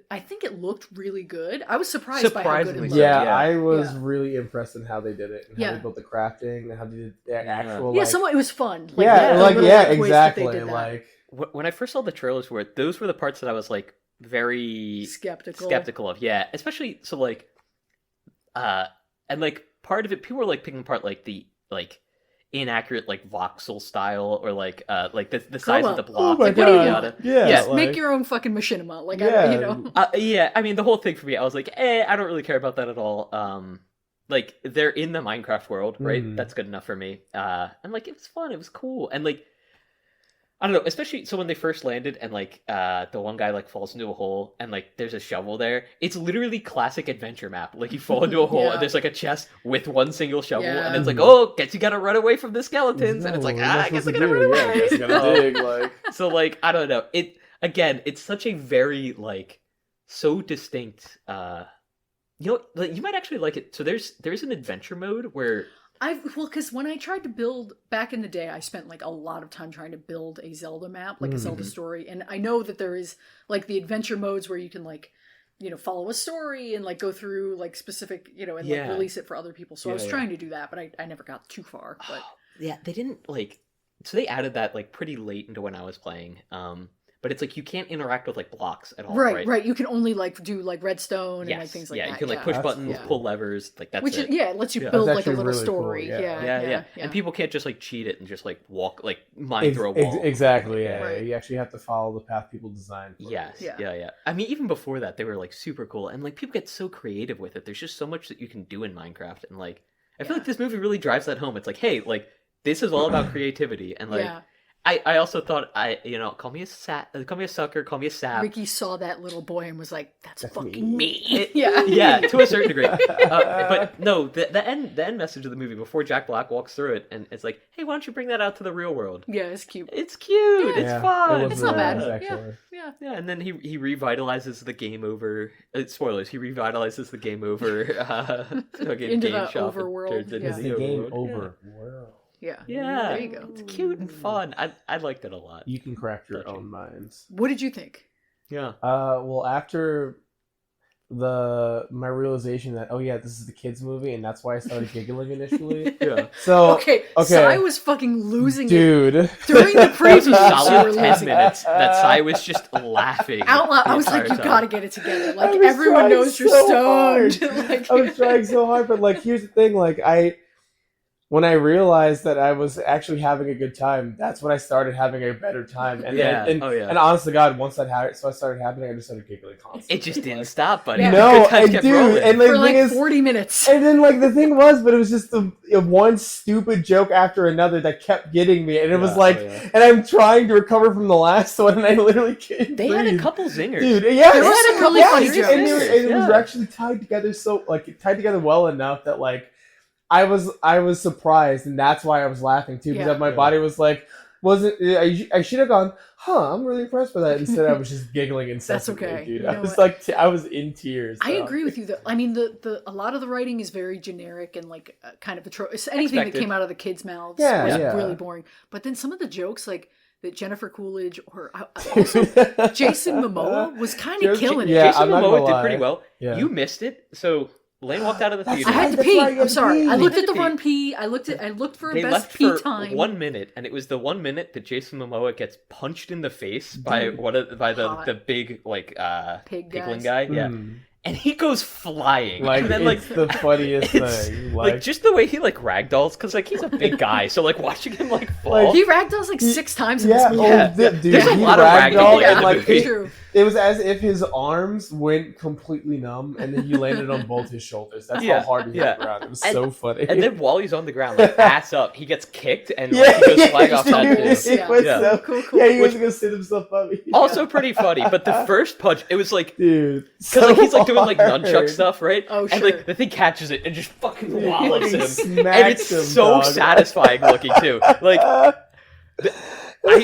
I think it looked really good. I was surprised by how good it looked. I was really impressed in how they did it and how they built the crafting and how they did the actual. It was fun. Exactly. Like when I first saw the trailers for it, those were the parts that I was like very skeptical of. Yeah, especially so like, and like part of it, people were like picking apart like the like inaccurate like voxel style or like the size of the block. Oh my God. Just make your own fucking machinima. Like I mean the whole thing for me, I was like, I don't really care about that at all. Like they're in the Minecraft world, right? That's good enough for me. And like it was fun, it was cool, and like I don't know, especially so when they first landed and like the one guy like falls into a hole and like there's a shovel there. It's literally classic adventure map. Like you fall into a hole and there's like a chest with one single shovel and it's like, oh, guess you gotta run away from the skeletons. And it's like, I guess I gotta run away. I guess I gotta dig, like. So like I don't know. It's such a very like so distinct. Like, you might actually like it. So there's an adventure mode where. Because when I tried to build back in the day, I spent like a lot of time trying to build a Zelda map, like a Zelda story. And I know that there is like the adventure modes where you can like, follow a story and like go through like specific, and like release it for other people. So I was trying to do that, but I never got too far. But yeah, they didn't like. So they added that like pretty late into when I was playing. But it's like you can't interact with like blocks at all. Right. You can only like do like redstone and like things like that. Yeah, you can like push buttons, pull levers, like that's it. It lets you build like a little really story. Cool. Yeah. And people can't just like cheat it and just like walk like mine through a wall. Exactly. Yeah. Right. You actually have to follow the path people design. Yes. Yeah. I mean, even before that, they were like super cool, and like people get so creative with it. There's just so much that you can do in Minecraft, and like I feel like this movie really drives that home. It's like, hey, like this is all about creativity, and like. I also thought call me a sucker, call me a sap. Ricky saw that little boy and was like, "That's fucking me." Yeah, to a certain degree. But no, the end message of the movie before Jack Black walks through it, and it's like, "Hey, why don't you bring that out to the real world?" Yeah, it's cute. It's cute. Yeah. It's fun. It's not bad. Yeah. And then he revitalizes the game over. Spoilers. He revitalizes the game over. Into game the shop overworld. It's the game over world. Yeah. There you go. It's cute and fun. I liked it a lot. You can craft your own minds. What did you think? Yeah. Well, after my realization that this is the kids movie and that's why I started giggling initially. So okay. So I was fucking losing it dude during the preview. Solid 10 minutes that Sai was just laughing out loud. I was like, you gotta get it together. Like everyone knows you're stoned. I was trying so hard, but like here's the thing, like when I realized that I was actually having a good time, that's when I started having a better time. And and honest to God, once that started happening, I just started giggling constantly. It just didn't stop, buddy. Yeah. No, and for like 40 minutes. And then like the thing was, but it was just the one stupid joke after another that kept getting me, and it was like, and I'm trying to recover from the last one, and I literally can't. They had a couple zingers, dude. Yeah, there was some really funny jokes, and it was actually tied together well enough that like. I was surprised, and that's why I was laughing too, because my body was like, I should have gone, I'm really impressed by that. Instead, I was just giggling incessantly. That's okay, dude. I was like, I was in tears. I agree with you though. I mean, a lot of the writing is very generic and like kind of anything that came out of the kids' mouths was really boring. But then some of the jokes, like that Jennifer Coolidge or also Jason Momoa was kind of killing it. Yeah, Jason Momoa did pretty well. Yeah. You missed it, so. Lane walked out of the That's theater. I had to That's pee. right, you I'm had to sorry. pee. I looked You at the had to run pee. I looked for They best left pee for time. 1 minute, and it was the 1 minute that Jason Momoa gets punched in the face by Dude. Hot. the big like Pig pigling guys. guy. Yeah. And he goes flying, Like, and then it's the funniest it's, thing. like just the way he like ragdolls, because like he's a big guy, so like watching him like fall. Like, He ragdolls like 6 times in yeah, this movie. Yeah. dude, There's a he lot of ragdolled ragdolling in and the like movie. True. it was as if his arms went completely numb, and then he landed on both his shoulders. That's Yeah, how hard he hit yeah. the ground. It was And- so funny. and then while he's on the ground, like ass up, he gets kicked and like, yeah, he goes flying off that dude, too. it was Yeah. so Cool, cool. Yeah, he was Which- gonna sit himself up. Also pretty funny, but the first punch, it was like dude, because so like he's like doing like nunchuck hard. stuff, right? Oh, And sure. like the thing catches it and just fucking He wallops him, smacks and it's him, so dog. satisfying looking too. Like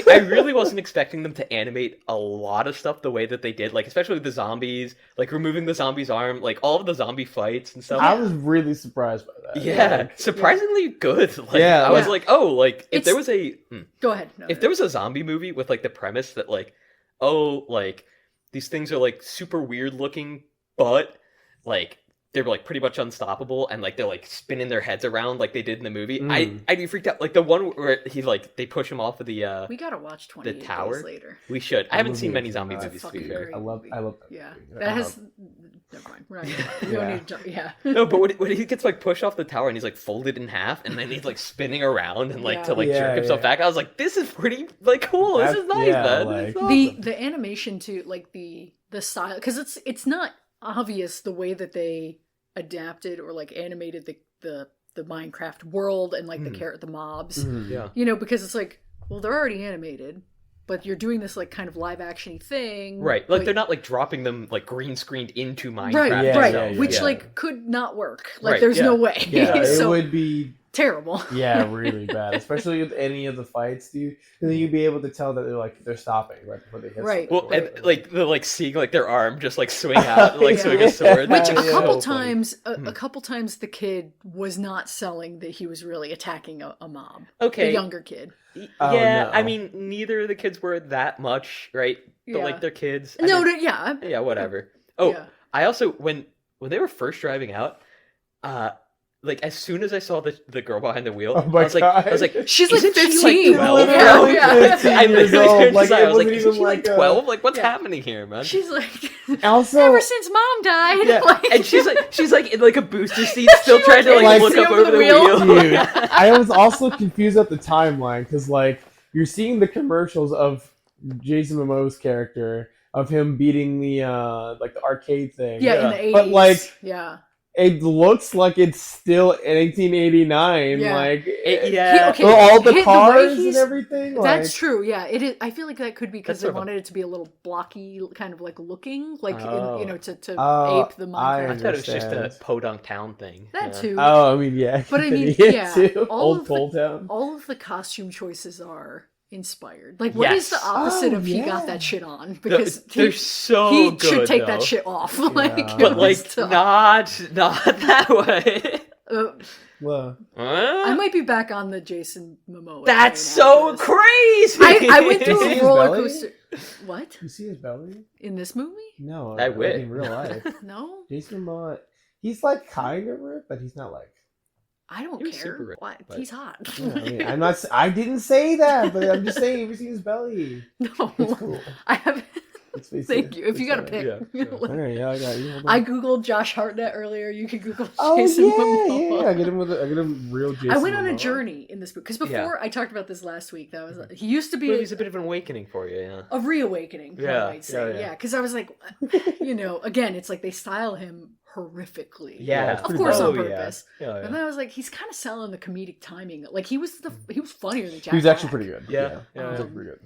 I really wasn't expecting them to animate a lot of stuff the way that they did, like especially the zombies, like removing the zombie's arm, like all of the zombie fights and stuff. I was really surprised by that. Yeah, Like, surprisingly good. Like, Yeah, I was yeah. like, oh, like if It's- there was a Go ahead. No, if there was a zombie movie with like the premise that like, oh, like these things are like super weird looking, but like they're like pretty much unstoppable, and like they're like spinning their heads around like they did in the movie. I'd be freaked out. Like the one where he like they push him off of the we gotta watch 28 tower? Days Later. we should. I That haven't movie seen many is zombie nuts. movies to be Fucking fair. great. I love that. Yeah, movie. that has. Never mind. We're not gonna, we don't Yeah. need to jump. Yeah. No, but when he gets like pushed off the tower and he's like folded in half, and then he's like spinning around and like Yeah. to like Yeah, jerk himself yeah. back. I was like, this is pretty like cool. This is nice, Yeah, man. like- This is The awesome. the animation too, like the style, because it's not obvious the way that they adapted or like animated the Minecraft world and like the mobs. Mhm. Yeah. You know, because it's like, well, they're already animated, but you're doing this like kind of live actiony thing, Right, like but- they're not like dropping them like green screened into Minecraft. right, Yeah, right, yeah, yeah, which yeah. like could not work. Like, Right, there's yeah. no way. Yeah, it So would be terrible. really bad, especially with any of the fights, dude. And then you'd be able to tell that they're stopping right before they hit. Right. Well, something. and like the like seeing like their arm just like swing out, and, like Yeah. swing a sword. Which Yeah, a yeah. couple So funny. times, a couple times, the kid was not selling that he was really attacking a mob. Okay. The younger kid. Oh, Yeah, no. I mean, neither of the kids were that much, right? But Yeah. like they're kids. I No, mean, yeah, yeah, whatever. Oh, yeah. I also when they were first driving out, like as soon as I saw the girl behind the wheel, Oh my I was like, God. She's like isn't she, 15. 12? Literally Yeah. 15 I years literally old. turned to Like, Zai, it I was like, wasn't isn't even she like like 12? Like, what's Yeah. happening here, man? She's like, Also, ever since mom died. Yeah. Like, And she's like in like a booster seat, still She's trying to like like dancing look up over over the the wheel. wheel. dude, I was also confused at the timeline because like you're seeing the commercials of Jason Momoa's character of him beating the like the arcade thing. yeah, Yeah. in the 80s. But, like, yeah. It looks like it's still in 1889. Yeah. Like Yeah. Okay, all the the way cars and he's- everything. That's like, true. Yeah, it is. I feel like that could be because That's they sort of a- wanted it to be a little blocky, kind of like looking, like Oh. in, to Oh, ape the I Minecraft. I thought it was just a understand. podunk town thing. That Yeah. too. Oh, I mean, yeah. But I mean, yeah, too. all Old of the- Coal Town. All of the costume choices are inspired. Like, what is Yes. the opposite Oh, of he yeah. got that shit on? Because They're he, so he good, should take though. that shit off. Like, Yeah. it But was like tough. not that way. Well, I might be back on the Jason Momoa. That's train so after this. crazy. I went through See a his roller belly? coaster. What? you see his belly? In this movie? No, I like, wish. in real life. No, Jason Momoa, he's like kind of ripped, but he's not like. I don't He was super care. rich, What? but- He's hot. Yeah, I mean, I'm not. I didn't say that, but I'm just saying. Have you seen his belly? No, It's cool. I haven't. It's basically- Thank you. If you got to it's pick, Yeah, yeah. All right, yeah, I got you. Hold on. I googled Josh Hartnett earlier. You could Google Oh Jason yeah, Momoa. yeah. I get him real Jason. I went on a Momoa. journey in this book because before Yeah. I talked about this last week. That was he used to be Movie's a bit of an awakening for you, yeah. a reawakening. Yeah, I might say. yeah. Yeah, because I was like, again, it's like they style him horrifically. Yeah, it's of pretty course bad. on Oh, purpose. Yeah, And then I was like, he's kind of selling the comedic timing. Like he was funnier than Jack. He was actually Black. pretty good. Yeah, yeah, yeah. He was actually pretty good.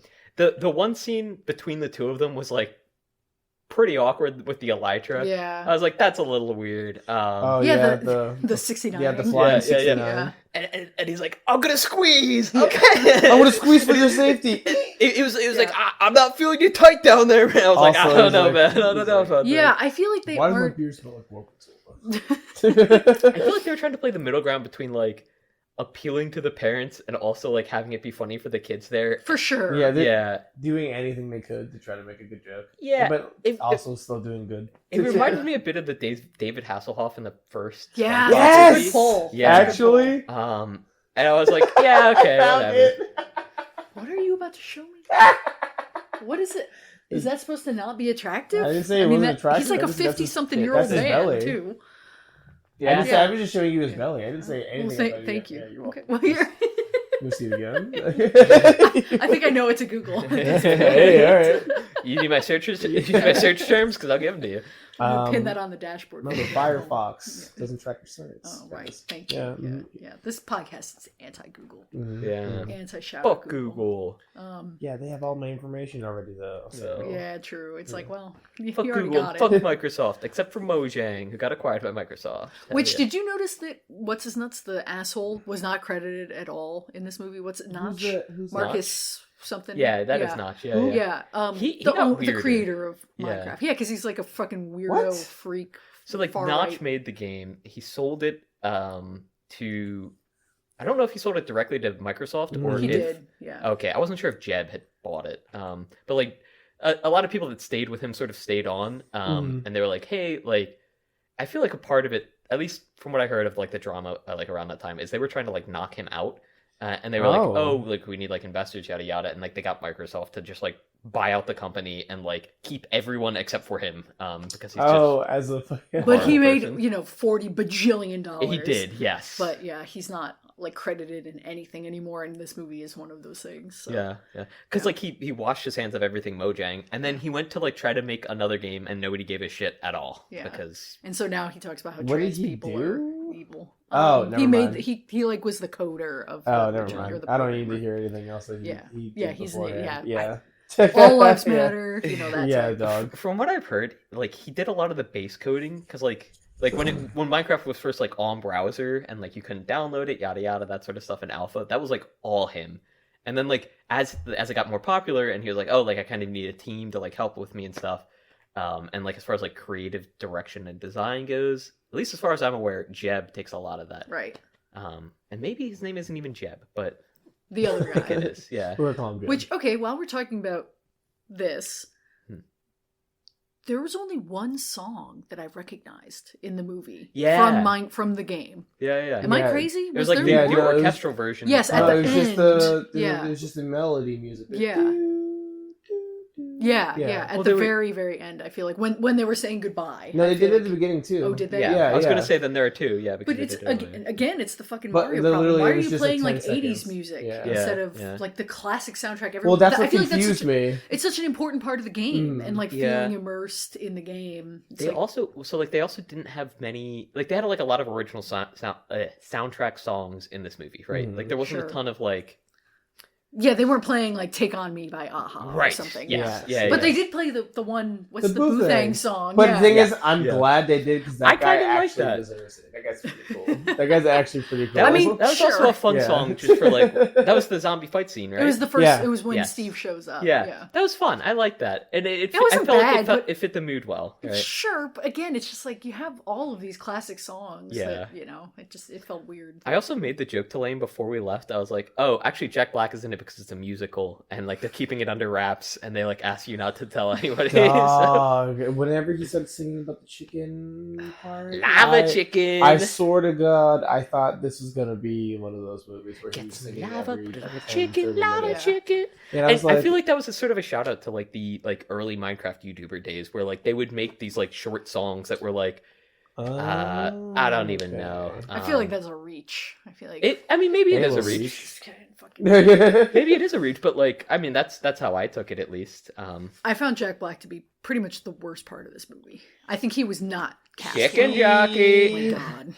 The one scene between the two of them was like pretty awkward with the Elytra. I Yeah. was like, that's a little weird. Oh Yeah, yeah, the 69. yeah, the flying Yeah, yeah, 69. yeah. And he's like, I'm gonna squeeze. Okay. I'm gonna squeeze for your safety. It was like, Yeah. I'm not feeling you tight down there, man. I was like, I Also, don't he's know, like- man. I don't he's know like- about Yeah, I feel like they Why does my aren't. beer smell like Warped that. I feel like they were trying to play the middle ground between like appealing to the parents and also like having it be funny for the kids there. For sure. Yeah, they're Yeah. doing anything they could to try to make a good joke. Yeah, but also still doing good. It reminded me a bit of the David Hasselhoff in the first. Yeah. Yes! That's a good pull. Yeah. Actually, And I was like, yeah, okay, whatever. What are you about to show me? What is it? Is that supposed to not be attractive? I didn't say it wasn't attractive. He's like I a just- that's his- 50-something-year-old that's his man, belly. too. Yeah, Yeah. I was just showing you his belly. I didn't say anything. Well, about thank it. you. Yeah, you're Okay. welcome. Well, you're... You see it again? I think I know it to Google. Hey, all right. You need my search terms because I'll give them to you. Pin that on the dashboard. Remember, Firefox doesn't track your sites. Oh, right. guys. Thank you. Yeah. Yeah. This podcast is anti-Google. Mhm. Yeah. Anti-shout Fuck Google. Yeah, they have all my information already, though. So. Yeah, true. It's like, well, you Fuck already Google. got it. Fuck Microsoft. Except for Mojang, who got acquired by Microsoft. Which, Yeah. did you notice that what's his nuts, the asshole, was not credited at all in this movie? What's it, Notch? Who's Marcus something? Yeah, that is Notch. Yeah, Who? yeah. Yeah, He the got the weirder. creator of Yeah. Minecraft. Yeah, because he's like a fucking weirdo What? freak. So like far Notch right. made the game. He sold it to. I don't know if he sold it directly to Microsoft or He if. did, yeah. Okay, I wasn't sure if Jeb had bought it. But like a lot of people that stayed with him sort of stayed on, and they were like, "Hey, like, I feel like a part of it, at least from what I heard of like the drama, like around that time, is they were trying to like knock him out, and they were like, Oh. oh, like we need like investors, yada yada, and like they got Microsoft to just like buy out the company and like keep everyone except for him, because he's Oh, as a fucking. But he made, person. $40 bajillion. just he did, yes, But yeah, he's not like credited in anything anymore, and this movie is one of those things. So. yeah, because like he washed his hands of everything Mojang, and then he went to like try to make another game, and nobody gave a shit at all, Yeah. because And so now he talks about how What did trans he people do? are evil. Oh, he never made mind. he like was the coder of. Oh, the never original- or mind. the I don't need to programmer. hear anything else that he. Yeah. He Yeah, did he's beforehand. yeah. Yeah. All lives Yeah. matter. That. Yeah, type. dog. From what I've heard, like he did a lot of the base coding because like when Minecraft was first like on browser and like you couldn't download it, yada yada, that sort of stuff in alpha, that was like all him. And then like as it got more popular, and he was like, oh, like I kind of need a team to like help with me and stuff. And like as far as like creative direction and design goes, at least as far as I'm aware, Jeb takes a lot of that. Right. And maybe his name isn't even Jeb, but The other I think it guy. is. Yeah. We're calling good. Which, okay, while we're talking about this, Hmm. there was only one song that I recognized in the movie. Yeah. From the game. Yeah. Am I Yeah. crazy? It was like there the, Yeah, the more? no, it was- orchestral version. Yes, at No, the it was just end. the Yeah. it was just the melody music. Yeah. Yeah. At Well, the they were- very, very end, I feel like when they were saying goodbye. No, I they feel did it at like- the beginning too. Oh, did they? Yeah, I was yeah. gonna say then there are two. Yeah, because But it's they did it earlier. again, it's the fucking But Mario the- problem. literally, Why it are was you just, playing like, like 10 80s seconds. music Yeah. instead Yeah, of yeah. like the classic soundtrack? Well, that's I what feel like that's confused such, me. It's such an important part of the game, and like Yeah. feeling immersed in the game. It's They like, also they also didn't have many they had like a lot of original soundtrack songs in this movie, right? Mhm. Like there wasn't Sure. a ton of like yeah, they weren't playing like "Take on Me" by Aha or right something. Yes. Yeah. Yeah, But yeah. they did play the one. What's The the Boo Boo Thang Thang. song? But yeah. the thing Yeah. is, I'm Yeah. glad they did because I that guy kinda like actually that. deserves it. That guy's pretty cool. That guy's actually pretty cool. That I was, mean, that was also sure. a fun Yeah. song just for like that was the zombie fight scene, right? It was the first. Yeah. It was when Yes. Steve shows up. yeah. That was fun. I liked that. And it It wasn't I felt like bad, it, felt, but- it fit the mood well, right? Sure, but again, it's just like you have all of these classic songs. Yeah. That, it felt weird. I also made the joke to Lane before we left. I was like, "Oh, actually, Jack Black is in it because it's a musical, and like they're keeping it under wraps, and they like ask you not to tell anybody." Dog. Whenever he started singing about the chicken part, Lava chicken. I swear to God, I thought this was gonna be one of those movies where Get he's some singing lava, every put it on the 10, chicken, 30 lava minutes. chicken. And I was like, I feel like that was a sort of a shout out to like the like early Minecraft YouTuber days, where like they would make these like short songs that were like, I don't even know. I feel like that's a reach. I feel like It. I mean, maybe it is a Halo reach. reach. Just kidding, fucking- Maybe it is a reach, but like, I mean, that's how I took it at least. I found Jack Black to be pretty much the worst part of this movie. I think he was not cast. Chicken well. jockey. Oh my God.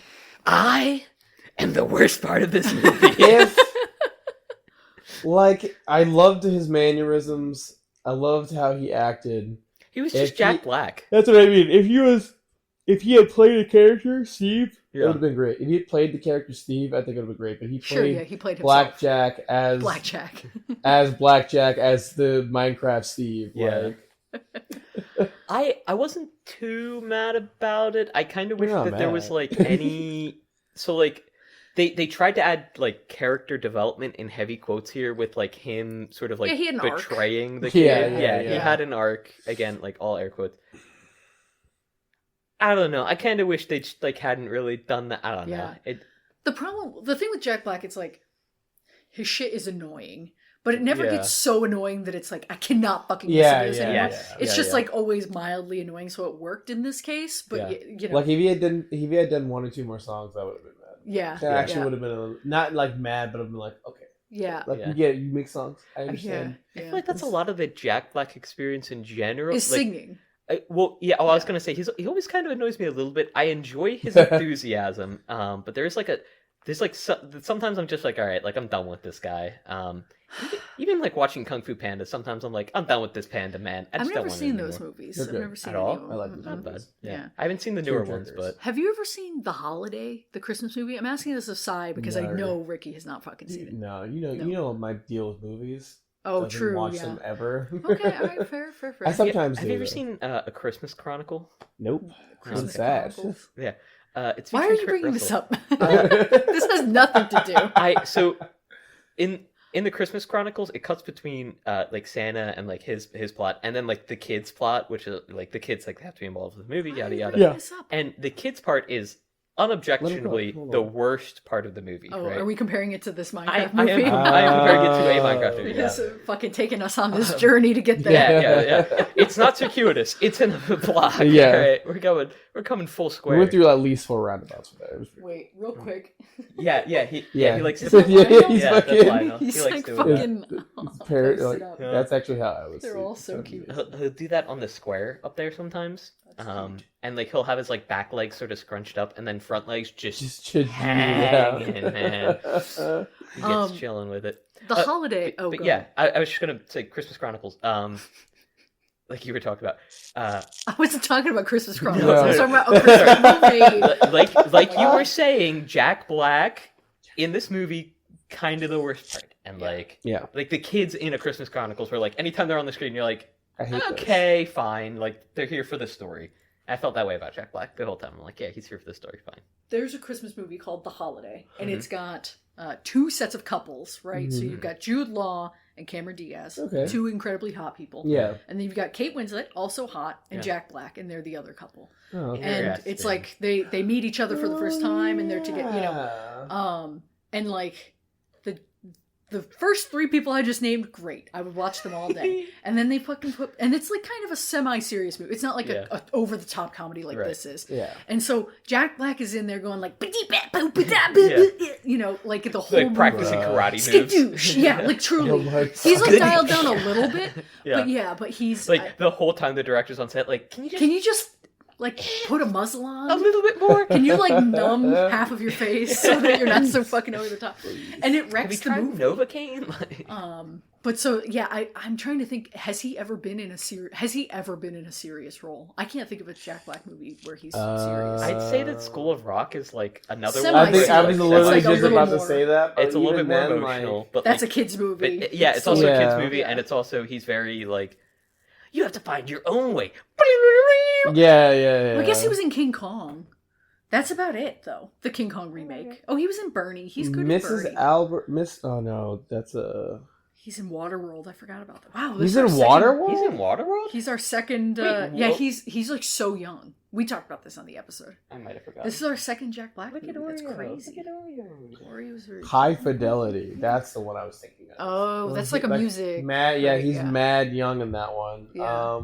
I am the worst part of this movie. if like I loved his mannerisms, I loved how he acted. He was If just Jack he- Black. That's what I mean. If he had played a character, Steve, it Yeah. would have been great. If he had played the character Steve, I think it would have been great. But he Sure, played yeah, he played himself. Blackjack as Blackjack. as Blackjack as the Minecraft Steve. Yeah. Like, I wasn't too mad about it. I kind of wish You're not that there was mad. like any so like They tried to add like character development in heavy quotes here with like him sort of like he had an arc. betraying the kid. Yeah. He had an arc, again, like all air quotes. I don't know. I kind of wish they like hadn't really done that. I don't know. The thing with Jack Black, it's like his shit is annoying, but it never gets so annoying that it's like I cannot fucking listen to this anymore. It's just like always mildly annoying, so it worked in this case. But you know, like if he had done 1 or 2 more songs, I would have been mad. Yeah, that actually would have been not like mad, but I've been like, okay, like you make songs. I understand. I feel like that's a lot of the Jack Black experience in general. Is singing. I was gonna say he always kind of annoys me a little bit. I enjoy his enthusiasm, but sometimes I'm just like, all right, like I'm done with this guy. Even like watching Kung Fu Panda, sometimes I'm like, I'm done with this panda man. I've never seen those movies. I've never seen at all. Any of them. I like those Not movies. bad. Yeah, I haven't seen the newer ones, but have you ever seen The Holiday, the Christmas movie? I'm asking this aside because I know Ricky has not fucking seen it. No, you know my deal with movies. Oh, Doesn't true. Watch them ever. Okay, all right, fair. I sometimes have do. you ever seen A Christmas Chronicle? Nope. Christmas What's that? Chronicles? Yeah. It's Why are you bringing this up? This has nothing to do. In the Christmas Chronicles, it cuts between like Santa and like his plot, and then like the kids' plot, which is like the kids like have to be involved with the movie, yada yada. Yeah. And the kids' part is unobjectionably the worst part of the movie. Oh, right? Are we comparing it to this Minecraft I am movie? comparing it to a Minecraft movie. Because fucking taking us on this journey to get there. Yeah. It's not circuitous. It's in the plot. Yeah. Right? We're coming full square. We went through at least 4 roundabouts with that. Wait, real quick. He likes to he's that's fucking. Lionel. He's He likes like doing fucking. Like, that's actually how I was. They're all so cute. He'll do that on the square up there sometimes. And like he'll have his like back legs sort of scrunched up, and then front legs just hanging, man. He gets chilling with it. The Holiday. But yeah, I was just gonna say Christmas Chronicles. Like you were talking about. I wasn't talking about Christmas Chronicles. No. I was talking about a Christmas movie. Like you were saying, Jack Black in this movie, kind of the worst part, and like the kids in A Christmas Chronicles were like, anytime they're on the screen, you're like, I hate okay, fine, like they're here for the story. I felt that way about Jack Black the whole time. I'm like, yeah, he's here for the story, fine. There's a Christmas movie called The Holiday, and it's got 2 sets of couples, right? Mm-hmm. So you've got Jude Law and Cameron Diaz, 2 incredibly hot people. Yeah. And then you've got Kate Winslet, also hot, and Jack Black, and they're the other couple. Oh, okay. And it's like they meet each other for the first time, and they're together, you know. And like the first 3 people I just named, great. I would watch them all day. And then they fucking put... And it's like kind of a semi-serious movie. It's not like a over-the-top comedy like this is. Yeah. And so Jack Black is in there going like... You know, like the whole like movie. practicing karate moves. Yeah, like truly. Oh He's like dialed down a little bit. Yeah. But he's... Like the whole time the director's on set, like, can you just like put a muzzle on a little bit more? Can you like numb half of your face so that you're not so fucking over the top? And it wrecks the movie. Novocaine? Like... But so yeah, I'm trying to think. Has he ever been in a serious role? I can't think of a Jack Black movie where he's serious. I'd say that School of Rock is like another one. I was literally just about to more, say that. It's a little bit more emotional, but that's like, a kid's movie. But, yeah, it's also a kid's movie, and it's also he's very like, you have to find your own way. Yeah. Well, I guess he was in King Kong. That's about it, though. The King Kong remake. Oh, he was in Bernie. He's good in Bernie. Mrs. Albert... Oh, no. That's a... He's in Waterworld. I forgot about that. Wow. He's in Waterworld? He's in Waterworld? He's our second... yeah, he's like so young. We talked about this on the episode. I might have forgotten. This is our second Jack Black movie. That's crazy. Look at Oreo. High Fidelity. That's the one I was thinking of. Oh, that's like a music. Mad, yeah, he's mad young in that one. Yeah.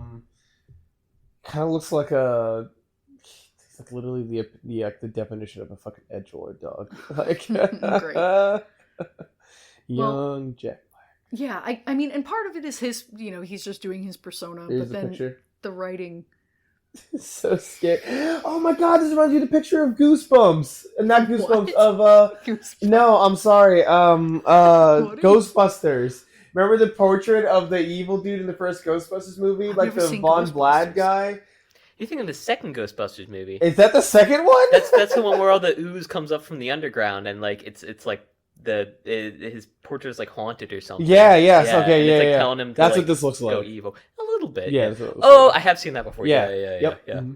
Kind of looks like a... He's like literally the definition of a fucking edgelord dog. Like, great. Young Jack. Yeah, I mean, and part of it is his, you know, he's just doing his persona, Here's but then picture. the writing. So scary. Oh my god, this reminds me of the picture of Goosebumps. And not Goosebumps, of, Goosebumps. No, I'm sorry, Ghostbusters. Remember the portrait of the evil dude in the first Ghostbusters movie? Like the Von Blad guy? You're thinking of the second Ghostbusters movie. Is that the second one? That's the one where all the ooze comes up from the underground, and like it's like his portrait is like haunted or something. Okay, it's like yeah. telling him to, that's like, what this looks like. Go evil a little bit. Yeah. I have seen that before. Yeah. Yep. Mm-hmm.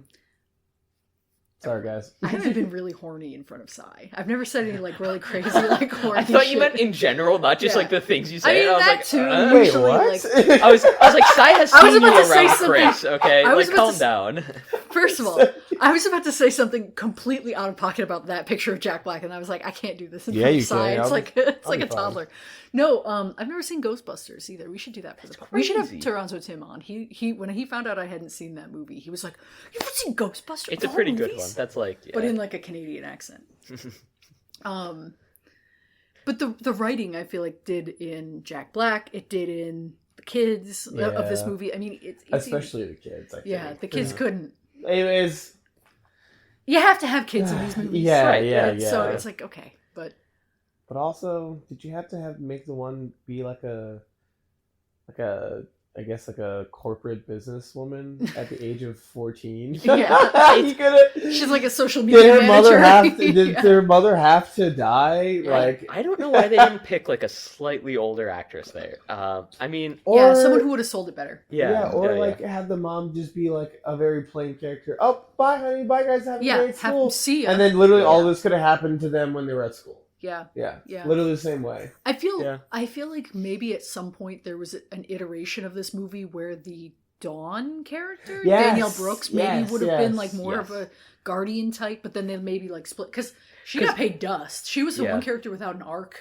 Sorry, guys. I haven't been really horny in front of Sai. I've never said any like really crazy like horny. I thought shit. you meant in general, not just like the things you say. I mean, I was that like, too. Wait, Usually, what? like, I was like, Sai has I was seen about you to say around something- Chris. Okay, I was like about calm to down. First of all, I was about to say something completely out of pocket about that picture of Jack Black, and I was like, I can't do this in front of Sai. It's like it's like a toddler. No, I've never seen Ghostbusters either. We should do that for the We should have Toronto Tim on. He when he found out I hadn't seen that movie, he was like, "You haven't seen Ghostbusters?" It's a pretty good one. That's like, but in like a Canadian accent. But the writing, I feel like, did in Jack Black. It did in the kids of this movie. I mean, it's especially the kids. I think. Yeah, the kids couldn't. Anyways, you have to have kids in these movies. Yeah, right? yeah. So it's like, okay, but also, did you have to make the one be like a I guess like a corporate businesswoman at the age of 14? Yeah. You could've... She's like a social media Did her manager. did her mother have to die? Like, I don't know why they didn't pick like a slightly older actress there. I mean, yeah, someone who would have sold it better. Have the mom just be like a very plain character. Oh, bye, honey. Bye, guys. Have a great school. See ya. And then literally all this could have happened to them when they were at school. Yeah. Literally the same way. I feel like maybe at some point there was an iteration of this movie where the Dawn character, Danielle Brooks, maybe would have been like more of a guardian type, but then they maybe like split because she got paid dust. She was the one character without an arc.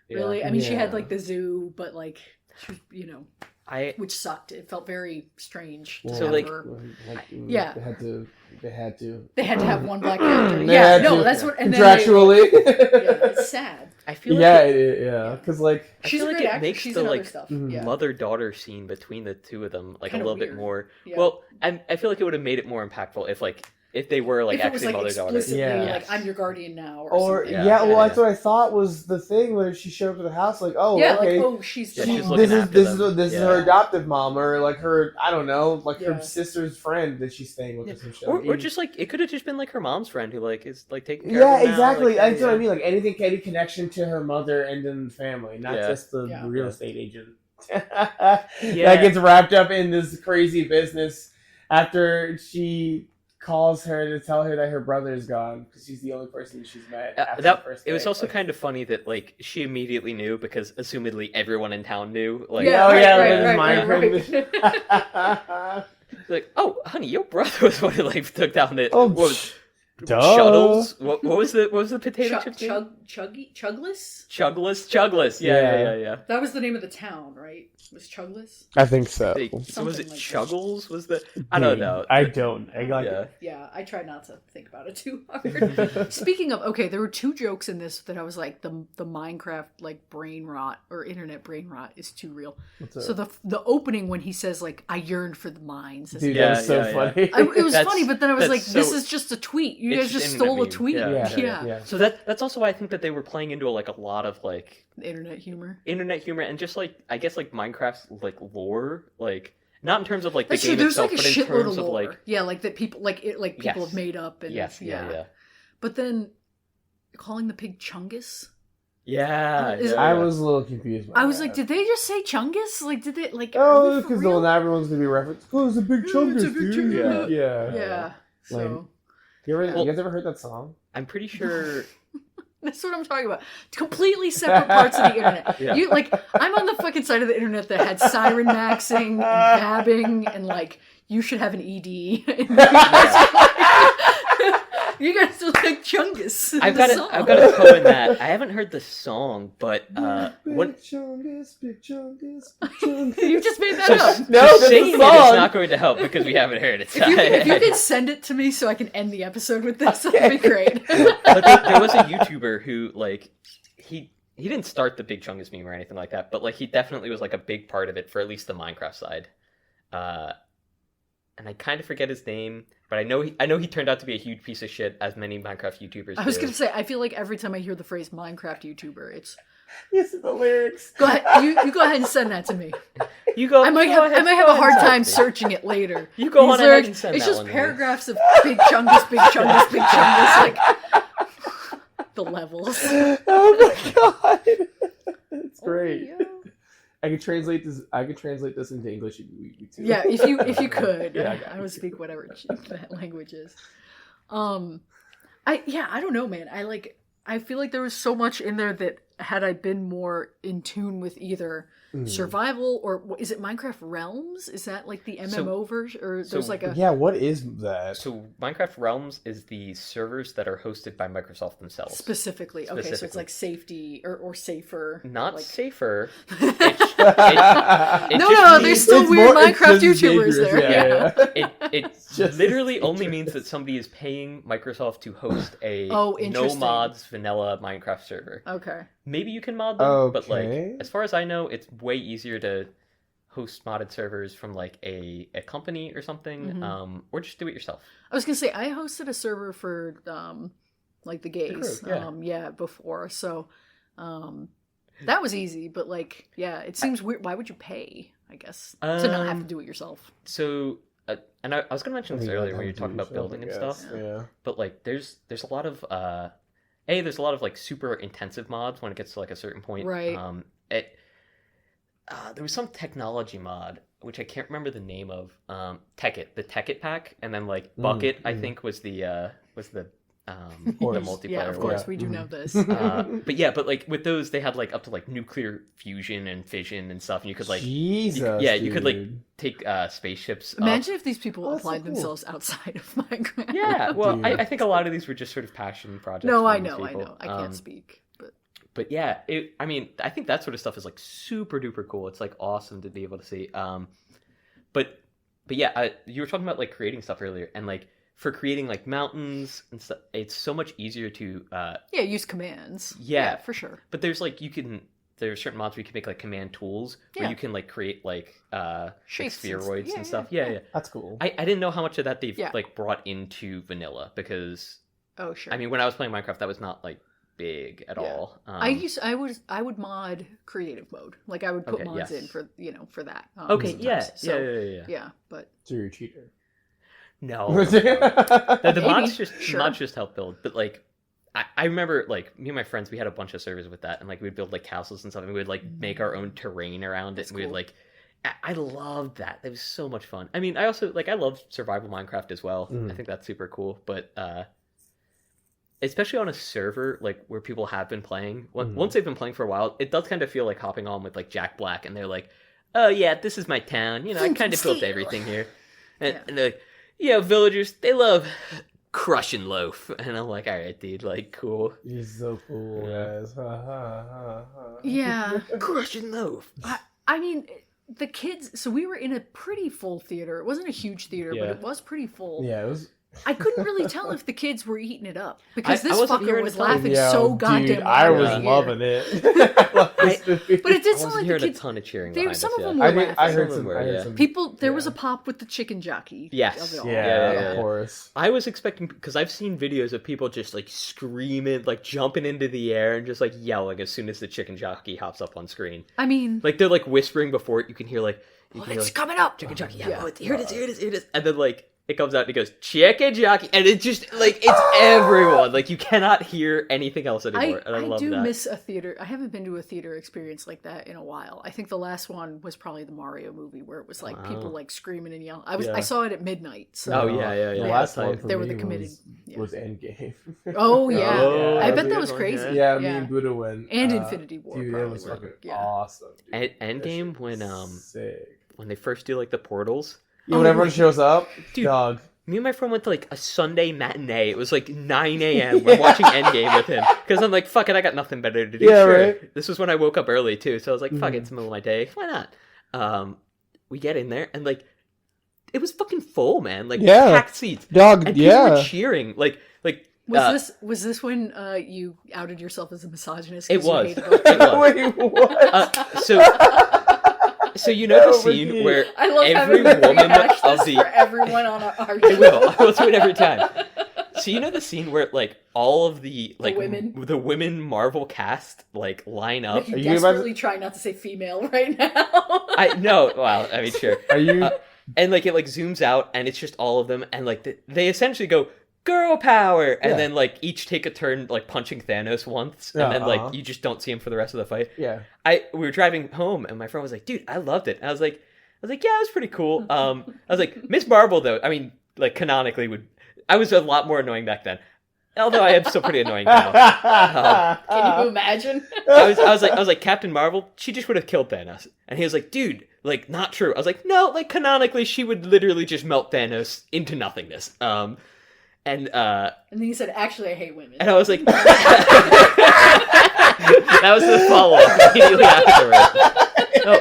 Really, I mean, she had like the zoo, but like she, which sucked. It felt very strange. So like, they had to have one black character. That's what. And contractually. It's sad. I feel like because like she's I feel a like great it actress. makes She's the in like other stuff. mother-daughter scene between the two of them like Kinda a little weird. bit more. Yeah. Well, I feel like it would have made it more impactful if they were like if it was, actually like, mother-daughter. explicitly, like I'm your guardian now, or something. that's what I thought was the thing where she showed up to the house like, she's she's this looking after them. Is her adoptive mom or like her her sister's friend that she's staying with or some shit. Or just like it could have just been like her mom's friend who like is like taking care of her now, exactly. Like, That's what I mean. Like any connection to her mother and then family, not just the real estate agent. That gets wrapped up in this crazy business after she calls her to tell her that her brother is gone because she's the only person she's met. After the first day. It was also kind of funny that like she immediately knew because assumedly everyone in town knew. Like, like, oh, honey, your brother was one who like took down the shuttles. What was the potato chip? Chugless. Yeah. That was the name of the town, right? It was Chugless? I think so. So was it like Chuggles? Was the I don't know. I don't. Yeah, I tried not to think about it too hard. Speaking of, there were two jokes in this that I was like, the Minecraft like brain rot or internet brain rot is too real. So the opening when he says like, I yearned for the mines. Dude, that was so funny. It was funny, but then I was like, this is just a tweet. You guys just stole a tweet. Yeah. So that's also why I think that they were playing into a lot of like internet humor and just like I guess like Minecraft's like lore, like not in terms of like the That's game true. itself, There's but like in a shitload terms of of lore. like like that people people have made up and But then calling the pig Chungus. I was a little confused. I was like, did they just say Chungus? Like, did they like? Oh, because everyone's gonna be referenced. Oh, it's a big Chungus, dude. Yeah. So, you guys ever heard that song? I'm pretty sure. That's what I'm talking about. Completely separate parts of the internet. You like, I'm on the fucking side of the internet that had siren maxing, and vabbing, and like, you should have an ED. You guys look like Chungus. I've got a toe in that. I haven't heard the song, but Big Chungus, Big Chungus, Big Chungus. You just made that up. No, singing it is not going to help because we haven't heard it. If you could send it to me so I can end the episode with this, that'd be great. But there was a YouTuber who like he didn't start the Big Chungus meme or anything like that, but like he definitely was like a big part of it for at least the Minecraft side. And I kind of forget his name, but I know he turned out to be a huge piece of shit, as many Minecraft YouTubers do. I was going to say, I feel like every time I hear the phrase Minecraft YouTuber, it's... This is the lyrics. Go ahead. You go ahead and send that to me. You go. I might have a hard time searching it later. You go on ahead and send it's that just one paragraphs of Big Chungus, Big Chungus, Big Chungus, like the levels. Oh my god, it's great. Oh, yeah. I could translate this into English too. Yeah, if you could. I would speak whatever that language is. I don't know, man. I feel like there was so much in there that had I been more in tune with either survival or is it Minecraft Realms? Is that like the MMO version, or there's like a what is that? So Minecraft Realms is the servers that are hosted by Microsoft themselves. Specifically. Okay, so it's like safety or safer. Not like... safer. There's still weird Minecraft YouTubers there. Yeah. It literally only means that somebody is paying Microsoft to host a no mods vanilla Minecraft server. Okay. Maybe you can mod them, but like as far as I know, it's way easier to host modded servers from like a company or something, or just do it yourself. I was gonna say I hosted a server for like the gays, before, so that was easy. But like, it seems weird. Why would you pay? I guess to not have to do it yourself. So, and I was gonna mention this earlier when you were talking about building and stuff. Yeah. But like, there's a lot of there's a lot of like super intensive mods when it gets to like a certain point. Right. There was some technology mod which I can't remember the name of. The Tekkit pack, and then like Bucket I think was the multiplayer. Yeah, of course we do know this. but like with those they had like up to like nuclear fusion and fission and stuff, and you could like you could like take spaceships. Imagine if these people applied themselves outside of Minecraft. Yeah, well, I think a lot of these were just sort of passion projects. No, I know. I can't speak, but yeah, I think that sort of stuff is like super duper cool. It's like awesome to be able to see. But yeah, you were talking about like creating stuff earlier, and like for creating like mountains and stuff, it's so much easier to use commands. Yeah, for sure. But there's like there are certain mods where you can make like command tools where you can like create like spheroids and stuff. Yeah. That's cool. I didn't know how much of that they've like brought into vanilla, because sure. I mean, when I was playing Minecraft, that was not like big at all. I would mod creative mode. Like I would put mods in for for that. Yeah. But so you're a cheater. No, the mods just help build. But like, I remember like me and my friends, we had a bunch of servers with that, and like we'd build like castles and stuff, and we'd like make our own terrain around it, and we'd like. I loved that. It was so much fun. I mean, I also like I love survival Minecraft as well. I think that's super cool, but especially on a server like where people have been playing once they've been playing for a while, it does kind of feel like hopping on with like Jack Black, and they're like, oh yeah, this is my town, I kind of built everything here, and they're like, villagers, they love crush and loaf, and I'm like, all right, dude, like, cool. You're so cool, guys. Yeah. Crush and loaf. I mean, the kids, so we were in a pretty full theater. It wasn't a huge theater, but it was pretty full. Yeah, it was. I couldn't really tell if the kids were eating it up, because this fucker was laughing so goddamn I loud. was loving it. But it did sound like the kids. A ton of cheering. Some of them were laughing. I heard some people. There was a pop with the chicken jockey. Yes. Of course. I was expecting, because I've seen videos of people just like screaming, like jumping into the air and just like yelling as soon as the chicken jockey hops up on screen. I mean, like they're like whispering before it. You can hear like, it's coming up. Chicken jockey. Yeah. Here it is. And then like. It comes out and he goes, chicken jockey, and it just, like, it's everyone. Like, you cannot hear anything else anymore, and I love that. I do miss a theater. I haven't been to a theater experience like that in a while. I think the last one was probably the Mario movie, where it was, like, people, like, screaming and yelling. I saw it at midnight, so... Oh, yeah. The last one for they were me the committed... was Endgame. Oh, yeah. I bet that was crazy. Yeah, me and Buddha went. And Infinity War, dude, probably. It was fucking awesome, dude. Endgame, sick. When they first do, like, the portals... Yeah, when everyone shows up, dude, dog... Me and my friend went to, like, a Sunday matinee. It was, like, 9 a.m. We're watching Endgame with him. Because I'm like, fuck it, I got nothing better to do. Yeah, right. This was when I woke up early, too. So I was like, fuck it, it's the middle of my day. Why not? We get in there, and, like, it was fucking full, man. Like, packed seats. Dog, and people were cheering. Like... Was this when you outed yourself as a misogynist? It was. Wait, what? So you know the scene where every woman of the... for everyone on our I will do it every time. So you know the scene where like all of the like the women Marvel cast like line up. Are you desperately trying not to say female right now? I know. Well, I mean, sure. Are you? And like it like zooms out and it's just all of them, and like they essentially go girl power, and then like each take a turn like punching Thanos once, and then like you just don't see him for the rest of the fight. Yeah. We were driving home and my friend was like, dude, I loved it. And I was like, yeah, it was pretty cool. I was like, Miss Marvel though, I mean, like canonically I was a lot more annoying back then. Although I am still pretty annoying now. Can you imagine? I was like, Captain Marvel, she just would have killed Thanos. And he was like, dude, like, not true. I was like, no, like, canonically, she would literally just melt Thanos into nothingness. And then he said, actually, I hate women. And I was like, that was the follow-up immediately afterwards. No,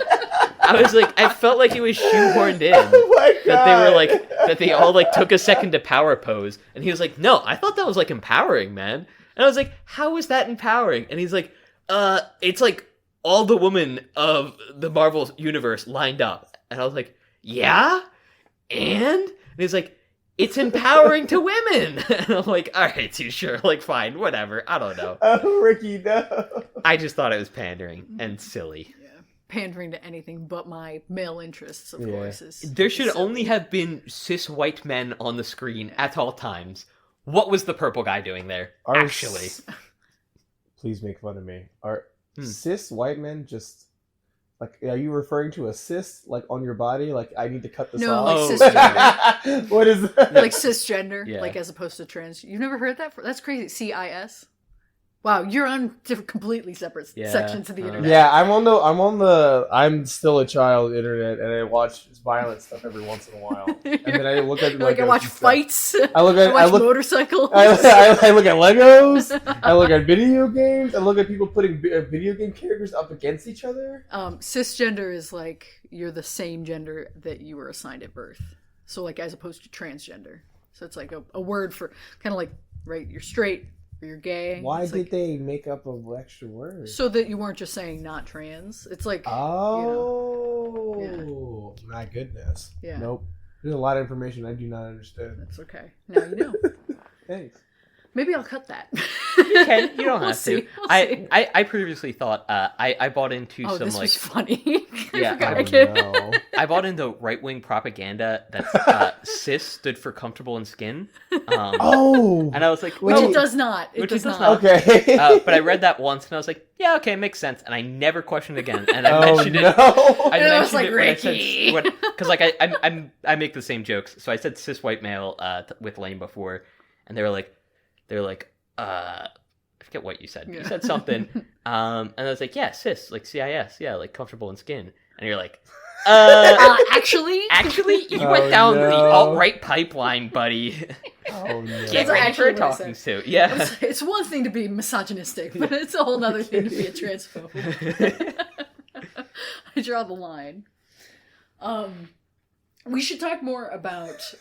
I was like, I felt like it was shoehorned in. Oh my God. That they were like, that they all like took a second to power pose. And he was like, no, I thought that was like empowering, man. And I was like, how is that empowering? And he's like, it's like all the women of the Marvel universe lined up. And I was like, yeah? And he's like, it's empowering to women. And I'm like, all right, too, sure. Like, fine, whatever. I don't know. Oh, Ricky, no. I just thought it was pandering and silly. Pandering to anything but my male interests, of course. There should only have been cis white men on the screen at all times. What was the purple guy doing there? Actually. Please make fun of me. Are cis white men just... Like, are you referring to a cyst, like, on your body? Like, I need to cut this off? No, like cisgender. What is that? Like cisgender, Yeah. like as opposed to trans. You've never heard that? That's crazy. CIS? Wow, you're on completely separate sections of the internet. Yeah, I'm still a child internet, and I watch violent stuff every once in a while. And then I look at I watch fights. I watch motorcycles. I look at Legos. I look at video games. I look at people putting video game characters up against each other. Cisgender is like you're the same gender that you were assigned at birth. So like as opposed to transgender. So it's like a word for kind of like, right, you're straight or you're gay. Why it's did like, they make up an extra word? so that you weren't just saying not trans. It's like, oh, my goodness. Yeah. Nope. There's a lot of information I do not understand. That's okay. Now you know. Thanks. Maybe I'll cut that. You can. You don't We'll have see. to. We'll see. I previously thought I bought into some this like was funny. Yeah. I forgot Oh, I could. no. I bought into right wing propaganda that cis stood for comfortable in skin. Oh. And I was like, Which oh, it does not. It Which does it does not. Okay. but I read that once and I was like, yeah, okay, makes sense. And I never questioned it again. And I Oh, mentioned it. no. I And I was mentioned like, it when I said Ricky. because like I make the same jokes. So I said cis white male with Lane before, and they were like, I forget what you said. Yeah. You said something, and I was like, yeah, cis, like CIS, yeah, like comfortable in skin. And you're like, Actually, you Oh, went down the no. alt-right pipeline, buddy. Oh, no. Get That's ready actually for what I talking said. to. Yeah. it's one thing to be misogynistic, but it's a whole other thing to be a transphobe. I draw the line. We should talk more about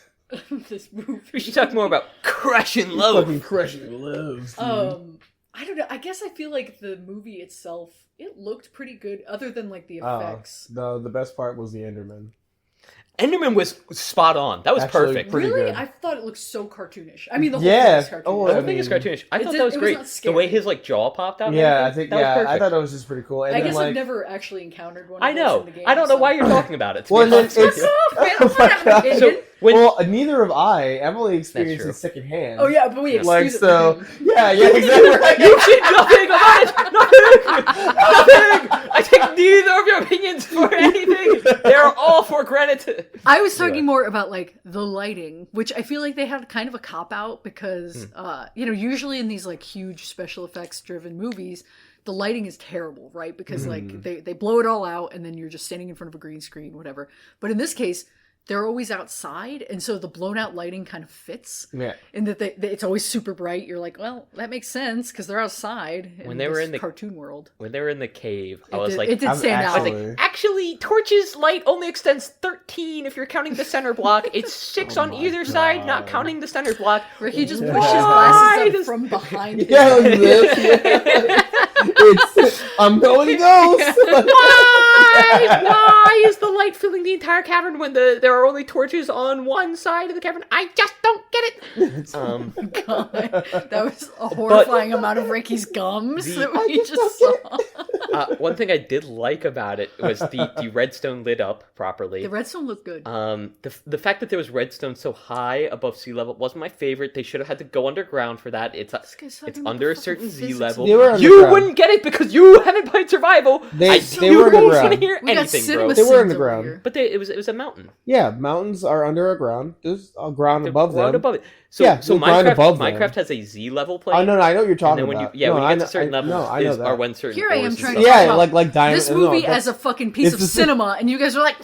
this movie. We should talk more about crushing Fucking loaf. crushing loaves. Dude. I don't know. I guess I feel like the movie itself, it looked pretty good, other than like the effects. The best part was the Enderman. Enderman was spot on. That was Actually, perfect. pretty Really? good. I thought it looked so cartoonish. I mean, the whole Yeah. thing is cartoonish. Oh, The I whole thing is mean- cartoonish. I thought It that was was great. not The way scary. his like jaw popped out. and Yeah, I everything, think that was I perfect. thought that was just pretty cool. And I then, guess like, I've never actually encountered one. I of those know. in the game, I don't know so- why you're talking about it. To Well, be then honest. it's I don't oh my have an God. opinion. So when well, neither have I. I've only experienced true. it secondhand. Oh yeah, but we excuse Like it so. for him. Yeah, exactly. you did nothing about it. Nothing. I take neither of your opinions for anything. They are all for granted. I was talking more about like the lighting, which I feel like they had kind of a cop out because usually in these like huge special effects driven movies, the lighting is terrible, right? Because like they blow it all out and then you're just standing in front of a green screen, whatever. But in this case, they're always outside, and so the blown out lighting kind of fits. Yeah. In that it's always super bright. You're like, well, that makes sense because they're outside. When they were this in the cartoon world, When they were in the cave, I It was did- like, it did I'm stand out. actually- actually, Torch's light only extends 13 if you're counting the center block. It's 6 Oh on my either side, not God. counting the center block. Ricky just pushes Why glasses does- up from behind. Yeah, him. like this. I'm going ghost. Why is the light filling the entire cavern when there are only torches on one side of the cavern? I just don't get it. God, that was a horrifying amount of Ricky's gums that we just saw. One thing I did like about it was the redstone lit up properly. The redstone looked good. The fact that there was redstone so high above sea level wasn't my favorite. They should have had to go underground for that. It's guy's talking it's about under the a fucking certain Z physics level. of They were You underground. wouldn't get it because you haven't played survival. They you were won't underground. want to hear We got anything, cinema bro. They were scenes underground. over here. But it was a mountain. Yeah, mountains are under a ground. There's a ground The above ground them. above it. So Minecraft has a Z level plane. Oh no, I know what you're talking when about. when you get to certain levels, I know that. are when certain. Here I am trying to like diamond. This movie as a fucking piece of cinema, and you guys are like,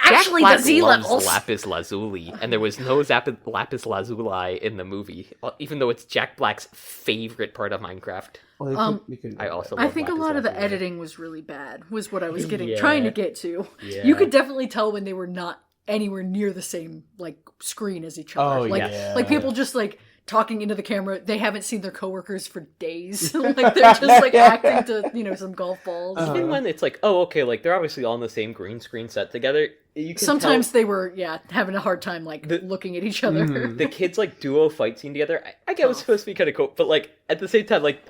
actually, the Z levels. Lapis lazuli, and there was no lapis lazuli in the movie, even though it's Jack Black's favorite part of Minecraft. I think a lot of the editing was really bad. Was what I was trying to get to. Yeah. You could definitely tell when they were not anywhere near the same like screen as each other. Like people just like talking into the camera. They haven't seen their coworkers for days. Like they're just like acting to some golf balls. Even when it's like, oh okay, like they're obviously all on the same green screen set together. You can sometimes they were having a hard time like looking at each other. The kids like duo fight scene together. I get it was supposed to be kind of cool, but like at the same time like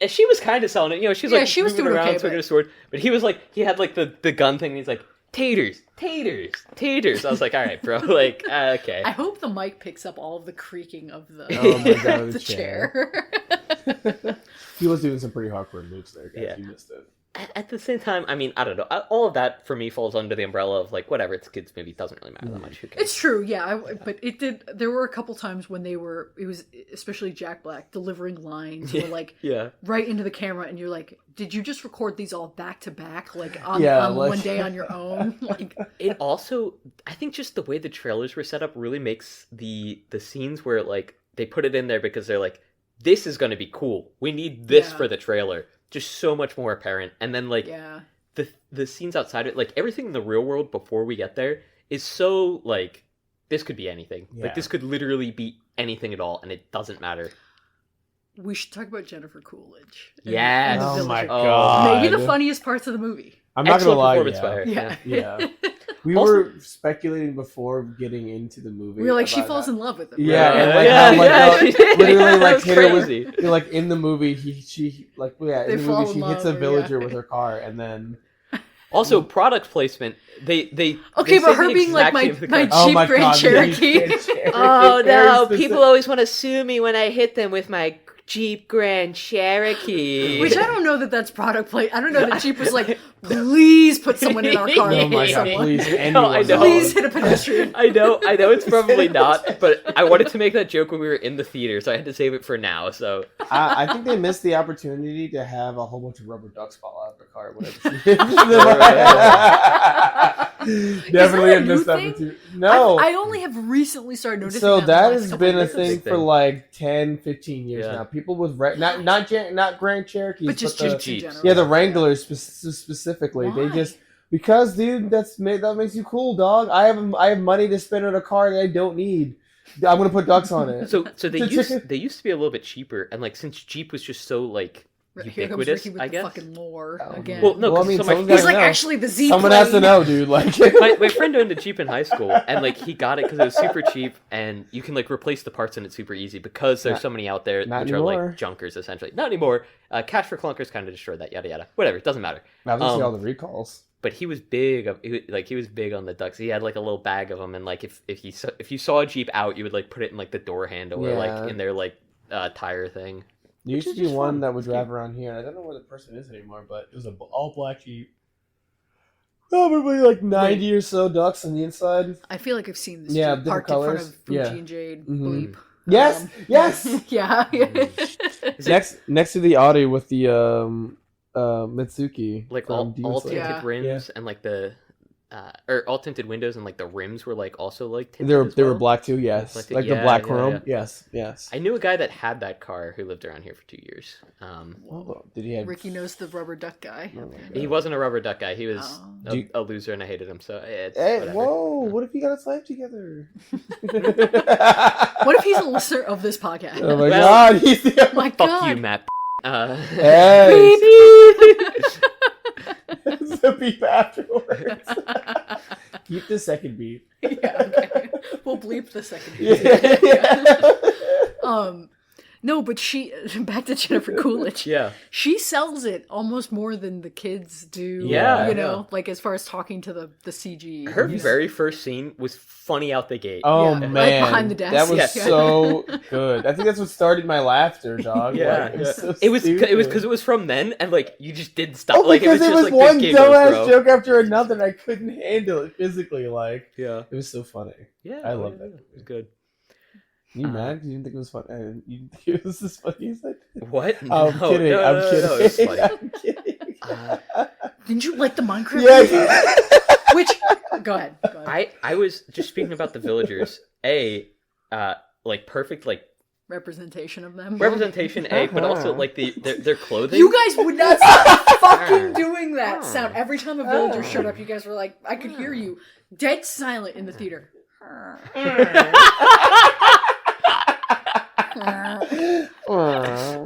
she was kind of selling it. She's like she was moving doing around okay, swinging a sword, but he was like he had like the gun thing. And he's like taters. I was like, all right, bro. Like, okay. I hope the mic picks up all of the creaking of the the chair. He was doing some pretty hardcore moves there, guys. You missed it. At the same time, I mean, I don't know. All of that for me falls under the umbrella of like whatever. It's a kids' movie. It doesn't really matter that much. Who cares? It's true, yeah. But it did. There were a couple times when it was especially Jack Black delivering lines, or like right into the camera, and you're like, did you just record these all back to back, like on one day on your own? Like it also, I think, just the way the trailers were set up really makes the scenes where like they put it in there because they're like, this is going to be cool. We need this for the trailer. Just so much more apparent. And then like the scenes outside it, like everything in the real world before we get there is so like this could be anything. Like this could literally be anything at all, and it doesn't matter. We should talk about Jennifer Coolidge. Yes. Oh my god. Maybe the funniest parts of the movie. I'm not gonna lie. Yeah. We were speculating before getting into the movie. We were like, she falls in love with him. Literally, like hit her crazy. with, like in the movie, she in the movie she hits a villager with her car, and then. Also, product placement. They but her being like my Jeep Grand Cherokee. Oh no! People always want to sue me when I hit them with my Jeep Grand Cherokee. Which I don't know that's product plate. I don't know that Jeep was like, please put someone in our car. Oh my god! Please, please hit a pedestrian. I know it's probably not, but I wanted to make that joke when we were in the theater, so I had to save it for now. So I think they missed the opportunity to have a whole bunch of rubber ducks fall out of the car. Definitely a missed opportunity. No, I only have recently started noticing. So that has been a years. thing for like 10, 15 years now. People with not Grand Cherokees, but just Jeeps in general. Yeah, the Wranglers specifically. Why? They just because dude, that makes you cool, dog. I have money to spend on a car that I don't need. I'm gonna put ducks on it. So they used to be a little bit cheaper, and like since Jeep was just so like ubiquitous, I guess. The fucking lore again. Well, no, he's like actually the Z. Someone has to know, dude. Like my friend owned a Jeep in high school, and like he got it because it was super cheap, and you can like replace the parts in it super easy because there's so many out there which anymore. Are like junkers essentially. Not anymore. Cash for Clunkers kind of destroyed that. Yada yada. Whatever. It doesn't matter. Now let's see all the recalls. But he was big. He was big on the ducks. He had like a little bag of them, and like if you saw a Jeep out, you would like put it in like the door handle or like in their like tire thing. There used to be one that would drive around here. I don't know where the person is anymore, but it was an all black Jeep. Probably like 90 or so ducks on the inside. I feel like I've seen this Jeep parked in front of Fuji and Jade. Bleep. Yes, yes. Yeah. Next to the Audi with the Mitsuki, like all tinted rims and like the or all tinted windows and like the rims were like also like tinted. They were black too. Yes, like the black chrome. Yeah. Yes. I knew a guy that had that car who lived around here for 2 years. Did he have? Ricky knows the rubber duck guy. He wasn't a rubber duck guy. He was a loser, and I hated him. So it's whoa! What if you got his life together? What if he's a listener of this podcast? Oh my god! He's the fuck you, Matt. Hey. It's a beep afterwards. Keep the second beep. Yeah, okay. We'll bleep the second beep. Yeah. No, but back to Jennifer Coolidge. Yeah. She sells it almost more than the kids do. Yeah. You know, like as far as talking to the CG. Her very first scene was funny out the gate. Oh, man. Like behind the desk. That was so good. I think that's what started my laughter, dog. Yeah. Like, it was because it was from then, and like you just didn't stop. Oh, like because it was like, one dumbass joke after another, and I couldn't handle it physically. Like, it was so funny. Yeah. I love that. It was good. You mad? You didn't think it was fun? You didn't think it was as funny as I did? What? I'm kidding. No, I'm kidding. No, it's funny. I'm kidding. Didn't you like the Minecraft? Yeah. Which? Go ahead. I was just speaking about the villagers. Like perfect, like Representation of them. representation. But also like their clothing. You guys would not stop fucking doing that sound. Every time a villager showed up, you guys were like, I could hear you. Dead silent in the theater.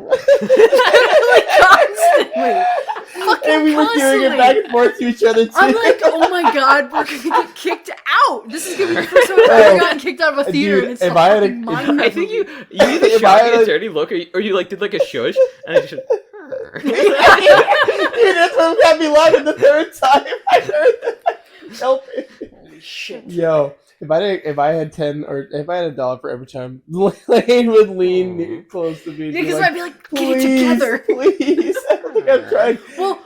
Like constantly. Fucking And we were doing it back and forth to each other too. I'm like, oh my god, we're gonna get kicked out. This is gonna be the first time I've ever gotten kicked out of a theater, Dude, and it's if a I had fucking Minecraft I think you movie. either If shot I me had a a- dirty look, or you like did like a shush, and I just. Dude, that's what got me laughing the third time I heard that. Help it. Holy shit. Yo, if I had $1 for every time Lane would lean close to me, Yeah, because I'd be like, get it please, together. please. I'm trying. Well,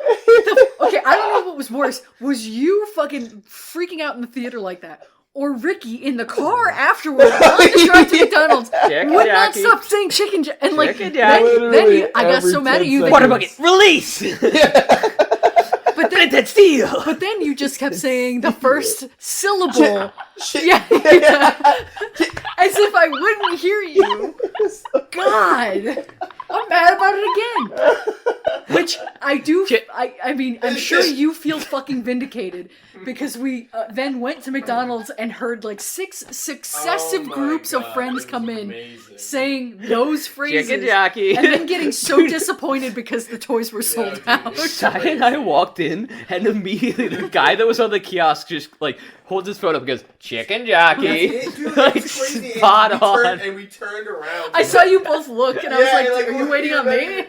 okay, I don't know what was worse. Was you fucking freaking out in the theater like that? Or Ricky in the car afterward on the drive to McDonald's Chicken would not Jackie. stop saying chicken and like Chicken then Jackie. I got Every so mad at 10 you that seconds. Water you, bucket, release! but then That steel! but then you just kept saying the first syllable. Shit. Yeah. As if I wouldn't hear you. God. I'm mad about it again. Which I do. I mean, I'm sure you feel fucking vindicated because we then went to McDonald's and heard like 6 successive groups of friends come in saying those phrases. Chicken Jackie. And then getting so disappointed because the toys were sold out. Sai and I walked in, and immediately the guy that was on the kiosk just like holds his phone up and goes, "Chicken Jockey," like spot on. And we turned around. I saw you both look, and I was Yeah, like, you're like, "Are you look, waiting on me?"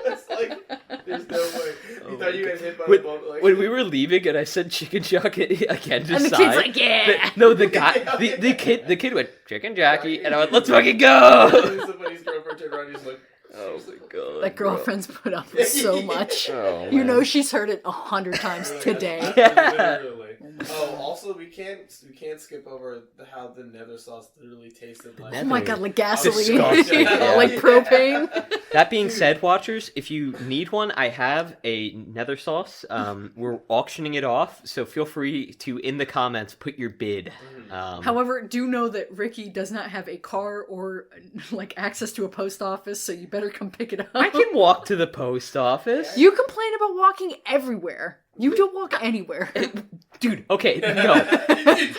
It's like, there's no way. You thought you got hit by When, the bump. Like, when we were leaving, and I said "Chicken Jockey" again to And the Sai, kid's like, "Yeah." the guy, the kid went "Chicken Jockey," and I went, "Let's fucking go!" Somebody's girlfriend turned around. He's like, Oh my god. That girlfriend's put up with so much. Oh, You man. know she's heard it 100 times today. Yeah. Literally. Oh, also we can't skip over how the nether sauce literally tasted like. Oh my god, like gasoline. Disgusting. Yeah. Like propane. That being said, watchers, if you need one, I have a nether sauce. We're auctioning it off, so feel free to, in the comments, put your bid. However, do know that Ricky does not have a car or like access to a post office, so you better come pick it up. I can walk to the post office. You complain about walking everywhere. You don't walk anywhere. Dude, okay, no.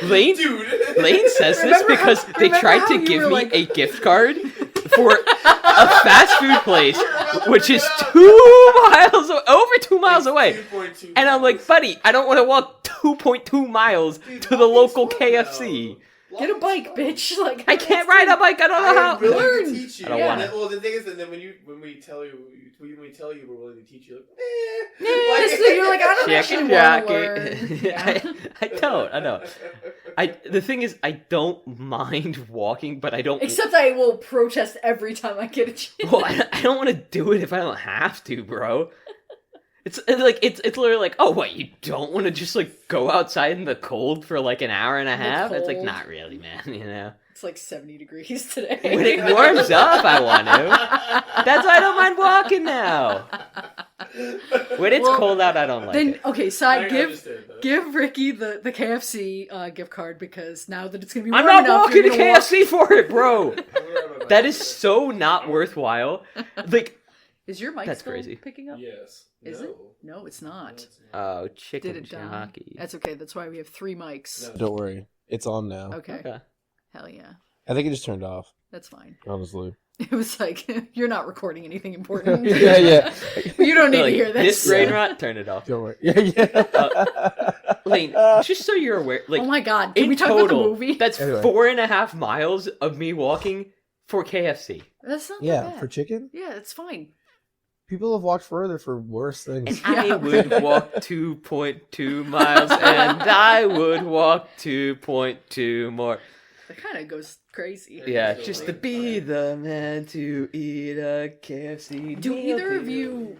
Lane says this Remember because how- they remember tried how to you give were me like- a gift card for a fast food place, which is 2 miles, over 2 miles away. And I'm like, buddy, I don't want to walk 2.2 miles to the local KFC. Get a bike, bitch. Like I can't ride a bike. I don't know how. I'm willing Learn. to teach you. I don't want it. Well, the thing is that then when we tell you we're willing to teach you, like, Yeah, so you're like, I don't actually Chicken want to Jockey. learn. Yeah. I don't. I know. The thing is, I don't mind walking, but I don't. Except I will protest every time I get a chance. Well, I don't want to do it if I don't have to, bro. It's literally like, oh, what, you don't want to just like go outside in the cold for like an hour and a half? It's like, cold. not really, man. You know, It's like 70 degrees today. when it warms up, I want to. That's why I don't mind walking now. When it's Well, cold out, I don't like Then it. okay, Sai, give Ricky the KFC gift card because now that it's gonna be warm I'm not enough, walking to you're gonna walk- KFC for it, bro. That is so not worthwhile. Like, Is your mic That's still crazy. picking up? Yes. Is it? No, it's not. oh, Did chicken it down? jockey. That's okay. That's why we have 3 mics. Don't worry, it's on now. Okay. Okay. Hell yeah. I think it just turned off. That's fine. Honestly. It was like you're not recording anything important. yeah. You don't need Like, to hear this. this brain rot, turn it off. Don't worry. Yeah. Lane, just so you're aware, like, Oh my god! Can in we talk total, about the movie? that's Anyway. 4.5 miles of me walking for KFC. That's not that Yeah, bad. for chicken, Yeah, it's fine. people have walked further for worse things. And Yeah. I would walk 2.2 miles, and I would walk 2.2 more. That kind of goes crazy. Yeah, just to be the man to eat a KFC. Do meal either of deal. you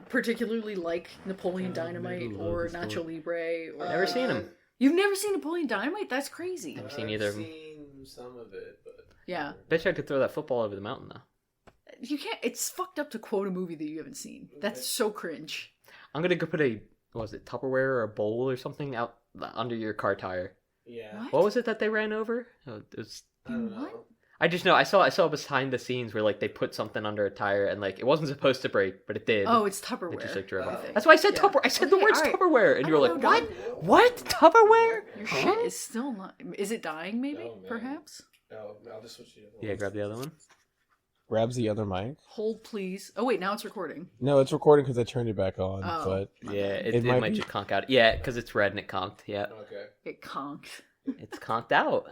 particularly like Napoleon Dynamite or this Nacho Libre? Or... Never seen him. You've never seen Napoleon Dynamite? That's crazy. Never seen either of them. Seen some of it, but Yeah. Bet you I could throw that football over the mountain though. You can't. It's fucked up to quote a movie that you haven't seen. That's so cringe. I'm gonna go put Tupperware or a bowl or something out under your car tire. Yeah. What was it that they ran over? It was... I don't know. What? I just know I saw behind the scenes where like they put something under a tire and like it wasn't supposed to break, but it did. Oh, it's Tupperware. It just like drove I off. think. That's why I said Yeah. Tupperware. I said the Okay, words all right. Tupperware, and I you were don't like, know, "What? What? Tupperware?" Your shit is still not. Is it dying? Maybe. No, man. Perhaps. No, I'll just switch it. Yeah, grab the other one. Grabs the other mic. Hold, please. Oh wait, now it's recording. No, it's recording because I turned it back on. Oh. But Yeah, It it might might be- just conk out. Yeah, because it's red and it conked. Yeah, okay, It conked. it's conked out.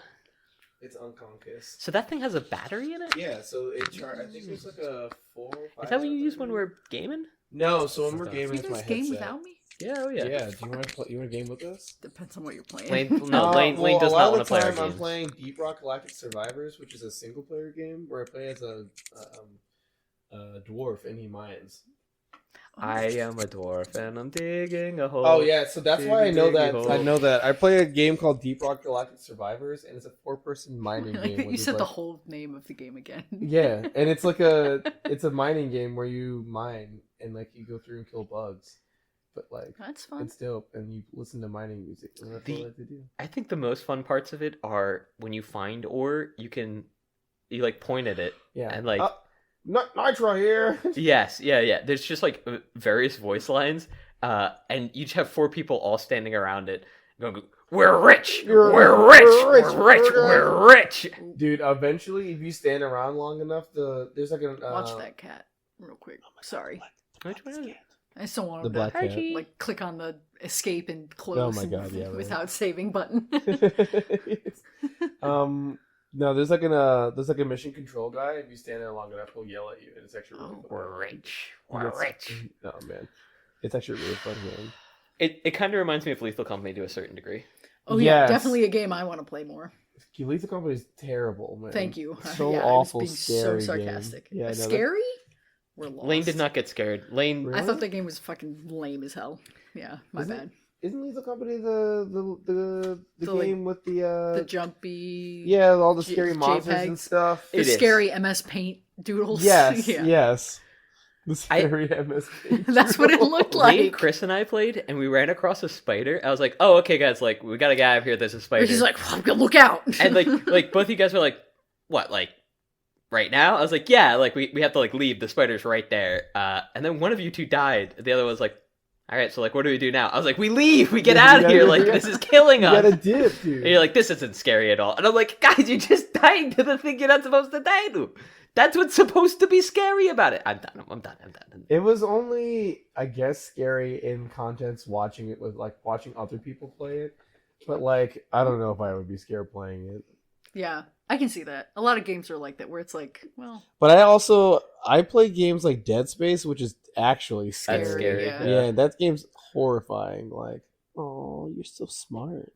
it's unconkist. So that thing has a battery in it. Yeah, so I think there's like a 4 or 5. Is that what you use when we're gaming? No, so when we're gaming, You it's my guys game headset. without me? Yeah, oh yeah. Yeah, do you want to play? You want to game with us? Depends on what you're playing. Lane, no, Lane does a not lot want of to the play our time I'm games. playing Deep Rock Galactic Survivors, which is a single player game where I play as a dwarf and he mines. I am a dwarf and I'm digging a hole. Oh yeah, so that's why I know that. Diggy hole. I know that. I play a game called Deep Rock Galactic Survivors, and it's a 4-person mining Like game. that where you said like, the whole name of the game again. Yeah, and it's like it's a mining game where you mine and like you go through and kill bugs, but like That's fun. it's dope, and you listen to mining music, and that's all I like to do. I think the most fun parts of it are when you find ore, you like point at it. Yeah, And like Nitro here. yes, yeah. There's just like various voice lines, and you just have 4 people all standing around it, going, "We're rich, we're rich, we're rich." Dude, eventually, if you stand around long enough, there's like a Watch that cat real quick. Sorry. Which one is it? I still want The him black to cat. like click on the escape and close Oh my God, yeah, right. without saving button. No, there's like a mission control guy. If you stand there long enough, he'll yell at you, and it's actually really fun. We're rich, He we're gets- rich. Oh man, it's actually a really fun game. It kind of reminds me of Lethal Company to a certain degree. Oh yeah, Yes. definitely a game I want to play more. Lethal Company is terrible, man. Thank you. So yeah, awful, I was being scary so game. sarcastic. Yeah, no, that- Scary? We're lost. Lane did not get scared. Lane, Really? I thought that game was fucking lame as hell. Yeah, my Is it? bad. Isn't Lethal Company the like, game with The jumpy. yeah, all the J- scary monsters and JPEGs. stuff? The It is. scary MS Paint doodles. Yes, yeah. yes. The scary MSP. That's what it looked Lane, like. Chris, and I played, and we ran across a spider. I was like, "Oh, okay, guys, like we gotta get out of here. There's a spider." Which is like, look out. and like both of you guys were like, "What? Like right now?" I was like, "Yeah, like we have to like leave. The spider's right there." And then one of you 2 died. The other was like, "All right, so like what do we do now?" I was like, "We leave. We get Yeah, out you of here. gotta- Like this is killing You us." gotta dip, dude. And you're like, "This isn't scary at all." And I'm like, "Guys, you just died to the thing you're not supposed to die to. That's what's supposed to be scary about it." I'm done. It was only, I guess, scary in context watching it with like watching other people play it. But like, I don't know if I would be scared playing it. Yeah, I can see that. A lot of games are like that, where it's like, well, But I play games like Dead Space, which is actually scary. That's scary. Yeah. Yeah, that game's horrifying. Like, oh, you're so smart.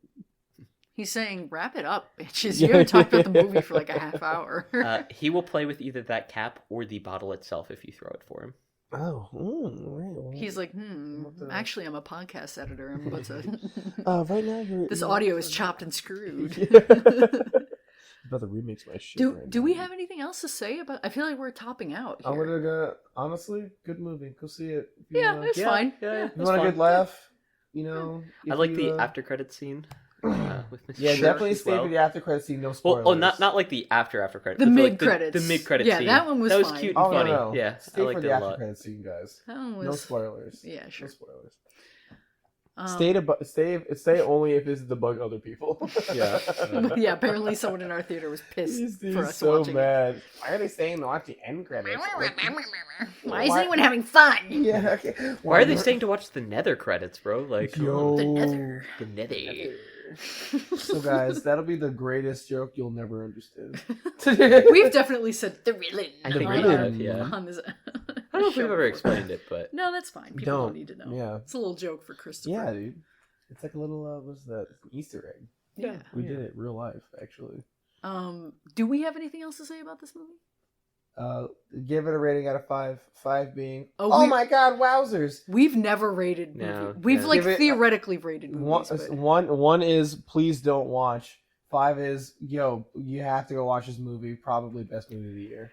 he's saying, wrap it up, bitches. Yeah. You haven't talked about the movie for like a half hour. He will play with either that cap or the bottle itself if you throw it for him. Oh, right. Well, He's like, What the- actually, I'm a podcast editor. And what's a... right now you're. this audio is chopped and screwed. About to remix my shit. Do right do now. we have anything else to say about? I feel like we're topping out here. I'm gonna go. Honestly, good movie. Go see it. If you Yeah, wanna- it's Yeah, fine. yeah, Yeah. If you want a good laugh, you know. I if like you, the after credit scene with Mr. Yeah, Shark definitely as stay well. for the after credit scene. No Well, spoilers. oh, not like the after credit. The but mid-credits. The mid credit Yeah, scene. that one was that was fine. cute and Oh funny. no. Yeah, Stay I for liked the it a after lot. credit scene, guys. That one No was... spoilers. Yeah, sure. No spoilers. Um, Stay only if it's to bug other people. Yeah. yeah, apparently someone in our theater was pissed He's for us so watching it. mad. Why are they staying to watch the end credits? Why is anyone having fun? Yeah. Okay. Why are they staying to watch the Nether credits, bro? Like Yo. The Nether. the Nether. So guys, that'll be the greatest joke you'll never understand. We've definitely said the villain. I think we on have, our- yeah. On this I don't know if we've ever explained it, but No, that's fine. People don't need to know. Yeah. It's a little joke for Christopher. Yeah, dude. It's like a little what's that? Easter egg. Yeah. We did it real life, actually. Do we have anything else to say about this movie? Give it a rating out of 5. 5 being Oh, we- my god, wowzers! We've never rated No, movie. We've no. like Give it- theoretically rated One, movies. But... one is please don't watch. 5 is, yo, you have to go watch this movie. Probably best movie of the year.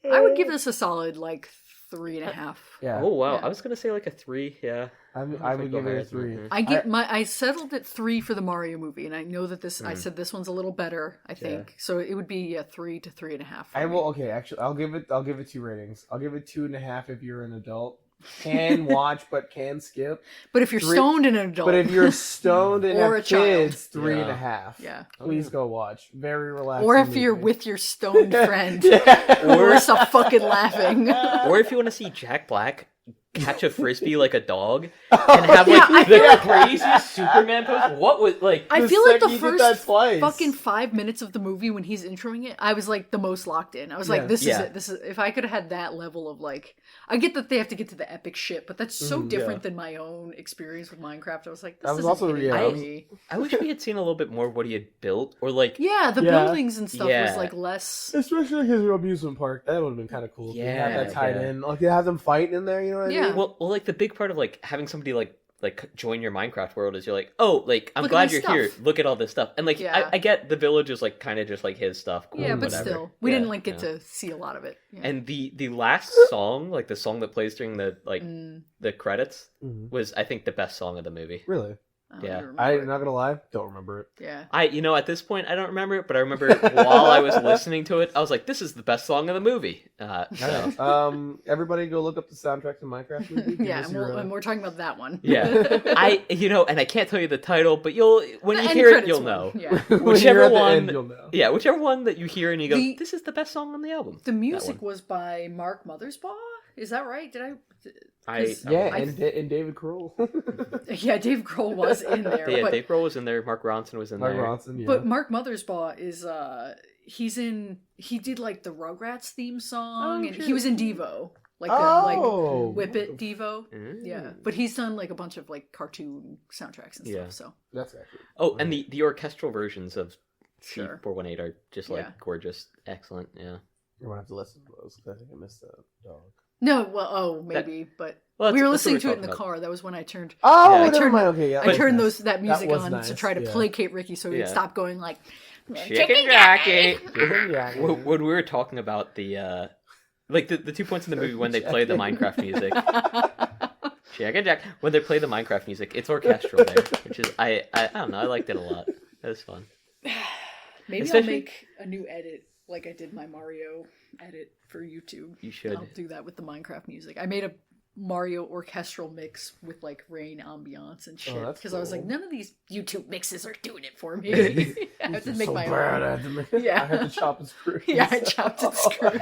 I would give this a solid like 3.5. Yeah. Oh wow, Yeah. I was gonna say like a 3. Yeah, I would give it a 3. I settled at 3 for the Mario movie, and I know that this I said this one's a little better. I think so. It would be 3 to 3.5. I will. Okay, actually, I'll give it 2 ratings. I'll give it 2.5 if you're an adult. Can watch but can skip. But if you're stoned and an adult, But if you're stoned and Or have a child. kids, 3.5. Yeah. Please go watch. Very relaxing. or if you're movie. with your stoned friend, Yeah. or stop fucking laughing. or if you want to see Jack Black catch a frisbee like a dog and have like I the feel like- craziest Superman pose. What was like? I The feel like the second you did that first twice. fucking 5 minutes of the movie when he's introing it, I was like the most locked in. I was Yeah. like, this is Yeah. it. This is if I could have had that level of like, I get that they have to get to the epic shit, but that's so different than my own experience with Minecraft. I was like, this That was isn't also- hitting yeah, me. I wish we had seen a little bit more of what he had built, or like Yeah, the Yeah. buildings and stuff was Yeah. like less. Especially his amusement park. That would have been kind of cool. If you Yeah, have that tied yeah. in. Like, you have them fight in there, you know what I Yeah. mean? well, like the big part of like having somebody like join your Minecraft world is you're like, oh, like I'm Look at glad my you're stuff. here. Look at all this stuff, and like Yeah. I get the village is like kind of just like his stuff. Cool, Yeah, but whatever. still, we Yeah, didn't like get yeah. to see a lot of it. Yeah. And the last song, like the song that plays during the like the credits, Mhm. was I think the best song of the movie. Really? I don't yeah. even remember I'm it. not gonna lie, don't remember it. Yeah. At this point I don't remember it, but I remember while I was listening to it, I was like, this is the best song of the movie. So, Everybody go look up the soundtrack to Minecraft movie. Give Yeah, us and, your, and we're talking about that one. yeah, and I can't tell you the title, but when The you end hear it, credits you'll one. know. Yeah. when whichever you're at the one- end, you'll know. Yeah, whichever one that you hear and you go, The- this is the best song on the album. The That music one. was by Mark Mothersbaugh. Is that right? Did I? I 'cause- Yeah, I- and David Kroll. Yeah, Dave Grohl was in there. yeah, but, Dave Grohl was in there. Mark Ronson was in Mark there. Ronson, yeah. but Mark Mothersbaugh is he did like the Rugrats theme song, Oh, and shit. he was in Devo, like Oh. Whip It Devo. Mm. Yeah, but he's done like a bunch of like cartoon soundtracks and Yeah. stuff. So That's accurate. Oh, and the orchestral versions of Sure. C418 are just like Yeah. gorgeous, excellent. Yeah. You're gonna have to listen to those because I think I missed that dog. no, well, maybe, but Well, we were that's what listening we're to it in talking the about. car. That was when I turned. Oh, Yeah, I never turned- mind. Okay, yeah, I was turned nice. that music was on nice, to try to yeah. placate Ricky, so he'd Yeah. stop going like Chicken Jockey. Yeah. When we were talking about the like the 2 points in the movie when they play the Minecraft music, Chicken Jack, when they play the Minecraft music, it's orchestral there, which is I don't know, I liked it a lot. It was fun. Maybe Especially- I'll make a new edit like I did my Mario edit for YouTube. You should. I'll do that with the Minecraft music. I made a Mario orchestral mix with like rain ambiance and shit that's because I was like, cool. none of these YouTube mixes are doing it for me. I have to make my bad, I own. had to make, Yeah. I had to chop and screw. Yeah, I chopped and screwed.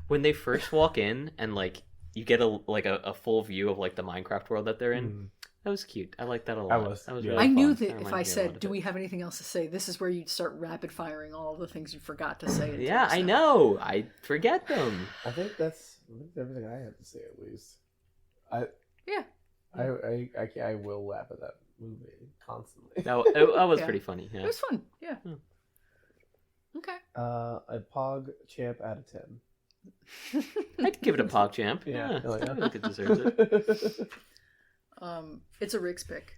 When they first walk in and like you get a full view of like the Minecraft world that they're in, Mm. that was cute. I liked that a lot. That was- really yeah. I knew fun. that if reminded I me a lot said, of "Do it. we have anything else to say?" This is where you'd start rapid firing all of the things you forgot to say. Yeah, I know. I forget them. I think that's everything I had to say at least. Yeah. I will laugh at that movie constantly. That was Yeah. pretty funny. Yeah. It was fun. Yeah. Hmm. Okay. A Pog champ out of 10. I'd give it a PogChamp. Yeah, Yeah, I like I that. think it deserves it. It's a Rick's pick.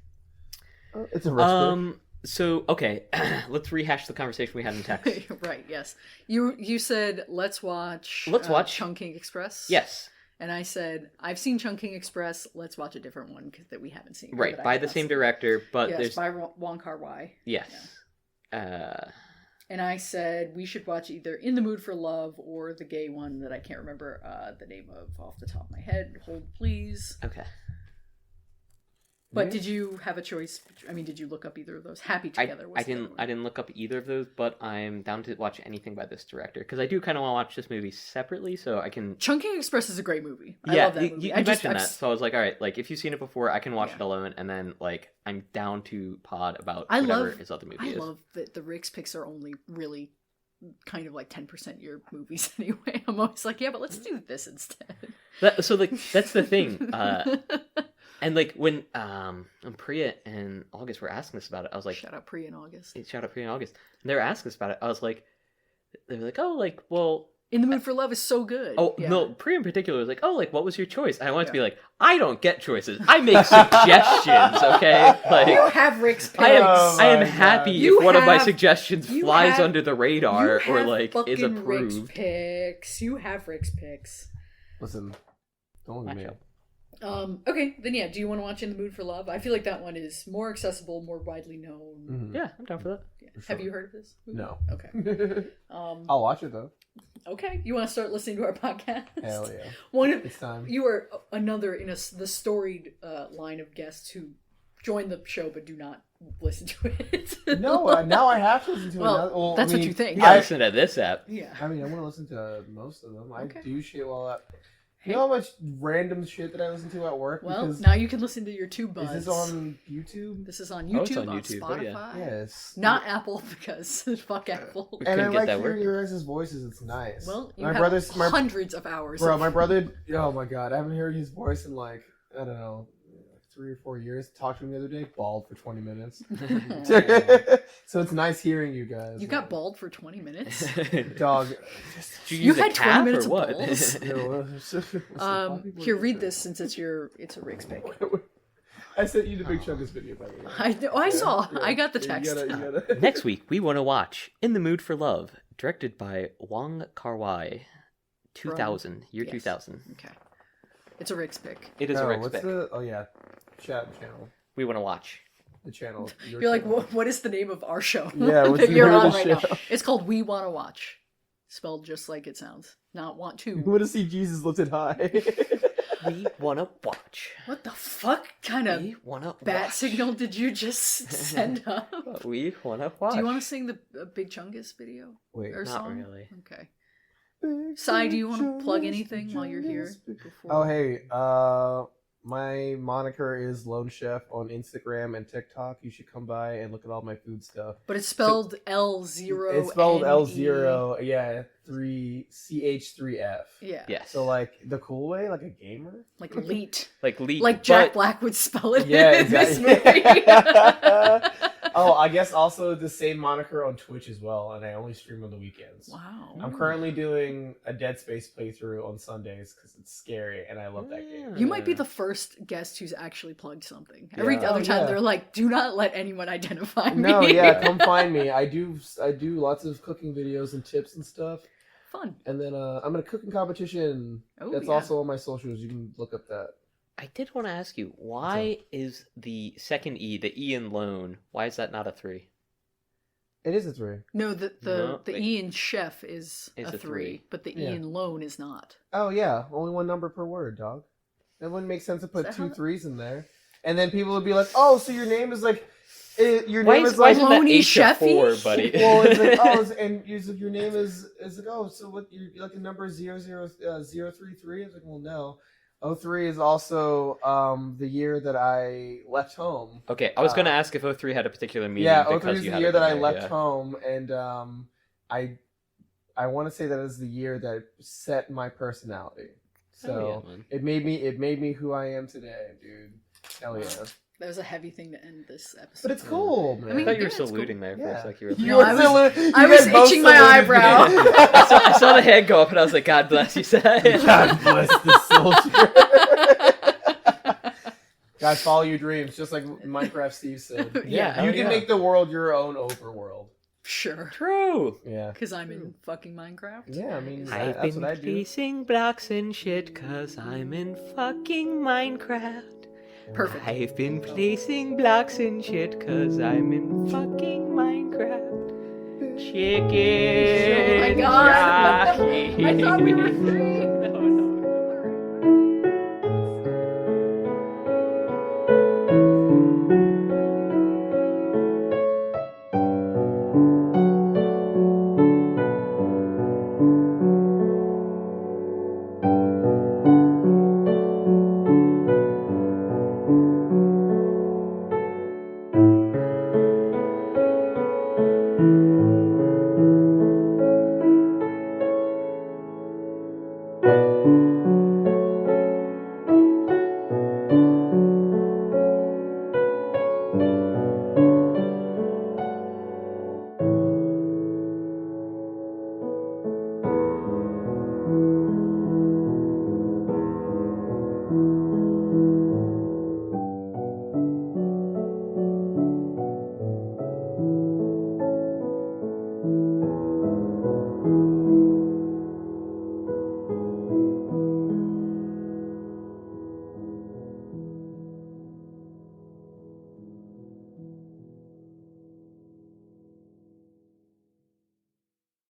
It's a respite. So okay, let's rehash the conversation we had in text. Right. Yes. You said let's watch. Let's watch- Chungking Express. Yes, And I said I've seen Chungking Express. Let's watch a different one that we haven't seen. or right, that I by have the not same seen. director, but Yes, there's by Wong Kar-wai. yes. And I said we should watch either In the Mood for Love or the gay one that I can't remember the name of off the top of my head. Hold please. Okay. But Yeah. did you have a choice? I mean, did you look up either of those? Happy I Together. Was the other didn't one. I didn't look up either of those, but I'm down to watch anything by this director because I do kind of want to watch this movie separately, so I can. Chungking Express is a great movie. I Yeah, love that you movie. mentioned that, so I was like, all right, like if you've seen it before, I can watch Yeah. it alone, and then like I'm down to pod about I whatever love- his other movie I is. love that the Rick's picks are only really kind of like 10% your movies anyway. I'm always like, yeah, but let's do this instead. So like that's the thing. And like when Priya and August were asking us about it, I was like, Shout out Priya in August. shout out Priya and August. And they were asking us about it. I was like, they were like, oh, like, well, In the Mood for Love is so good. Oh, Yeah. no, Priya in particular was like, oh, like, what was your choice? And I wanted to be like, I don't get choices. I make suggestions, okay? Like, You have Rick's picks. I am happy You if one of my have- suggestions you flies have- under the You radar or, have like, is fucking Rick's approved. picks. You have Rick's picks. Listen, don't look at me. Macho. Okay, then yeah, do you want to watch In the Mood for Love? I feel like that one is more accessible, more widely known. Mhm. Yeah, I'm down for that. Yeah. For sure. Have you heard of this movie? No. Okay. I'll watch it though. Okay, you want to start listening to our podcast? Hell yeah. One of It's time. you are another in the storied line of guests who join the show but do not listen to it. No, now I have to listen to Well, it. Well, that's I what mean, you think. You gotta listen to this app. Yeah. I mean, I want to listen to most of them. Okay. I do shit while I... Hey. You know how much random shit that I listen to at work? Well, Because now you can listen to your tube buds. is this on YouTube? This is on Oh, YouTube, it's on on YouTube, oh, yeah. Spotify. Yes. Not Apple because fuck Apple. We And I couldn't get like that hearing working. your guys' voices. It's nice. Well, you my have brother's hundreds of hours. bro. of- My brother. Oh my god, I haven't heard his voice in like I don't know, 3 or 4 years. Talked to him the other day. Bald for 20 minutes. So it's nice hearing you guys. You got bald for 20 minutes. dog. Did you You use a had 20 cap minutes or of what? balls? Here, read this since it's a Rick's pick. I sent you the Big Chungus video by the way. I saw. Yeah. I got the Yeah, text. you gotta... Next week, we want to watch In the Mood for Love, directed by Wong Kar-wai. 2000, year Yes. 2000. Okay. It's a Rick's pick. It is a Rick's what's pick. the? Oh yeah, channel. We want to watch. The channel. your You're like, channel. what is the name of our show? Yeah, what's that the you're name of on the right show? now. It's called We Want to Watch. Spelled just like it sounds. Not want to. You want to see Jesus lifted high? We want to watch. What the fuck kind of We want to bat watch. signal did you just send up? We want to watch. Do you want to sing the Big Chungus video? Wait, Or Not song? really. Okay. Sai, do you want to plug anything while you're here? Before... Oh hey, my moniker is Lone Chef on Instagram and TikTok. You should come by and look at all my food stuff. But it's spelled L0. It's spelled L0, yeah, 3CH3F. Yeah. Yes. So like the cool way, like a gamer. Like elite. like leak. Like Jack but Black would spell it Yeah, in this exactly. movie. Oh, I guess also the same moniker on Twitch as well, and I only stream on the weekends. Wow. I'm currently doing a Dead Space playthrough on Sundays because it's scary and I love that game. You might be the first guest who's actually plugged something. Every Yeah. other Oh, time yeah. they're like, "Do not let anyone identify me." No, yeah, come find me. I do lots of cooking videos and tips and stuff. Fun. And then I'm in a cooking competition. Oh, That's yeah. also on my socials. You can look up that. I did want to ask you, why is the second E, the E in lone, why is that not a 3? It is a 3. No, the No, the wait. E in chef is Is a a 3. but the Yeah. E in lone is not. Oh yeah, only one number per word, dog. It wouldn't make sense to put that two how- 3s in there. And then people would be like, "Oh, so your name is like, your Why name is is why like." isn't that Loney H a 4, Sheffy? buddy? Well, it's like, oh, and your name is like, oh, so what? You're like the number 00033. It's like, well, no. 03 is also the year that I left home. Okay, I was going to ask if 03 had a particular meaning. Yeah, because 03 is you the had year it that in I there, left yeah. home, and I want to say that is the year that set my personality. So Oh, yeah, man. it made me who I am today, dude. Hell yeah! That was a heavy thing to end this episode. But it's cool, man. I mean, thought you were yeah, it's cool. saluting there for Yeah. a sec. You were You No, were I was- you I was guys both itching my saluted eyebrow. me. I saw the hand go up and I was like, God bless you, said. God bless the soldier. Guys, follow your dreams, just like Minecraft Steve said. Yeah, You can make the world your own overworld. Sure. True. Yeah. Because I'm in fucking Minecraft. Yeah, I mean, I've that's been what I do. placing blocks and shit cause I'm in fucking Minecraft. Perfect. I've been placing blocks and shit cause I'm in fucking Minecraft. Chicken. Oh my god. I thought we were free.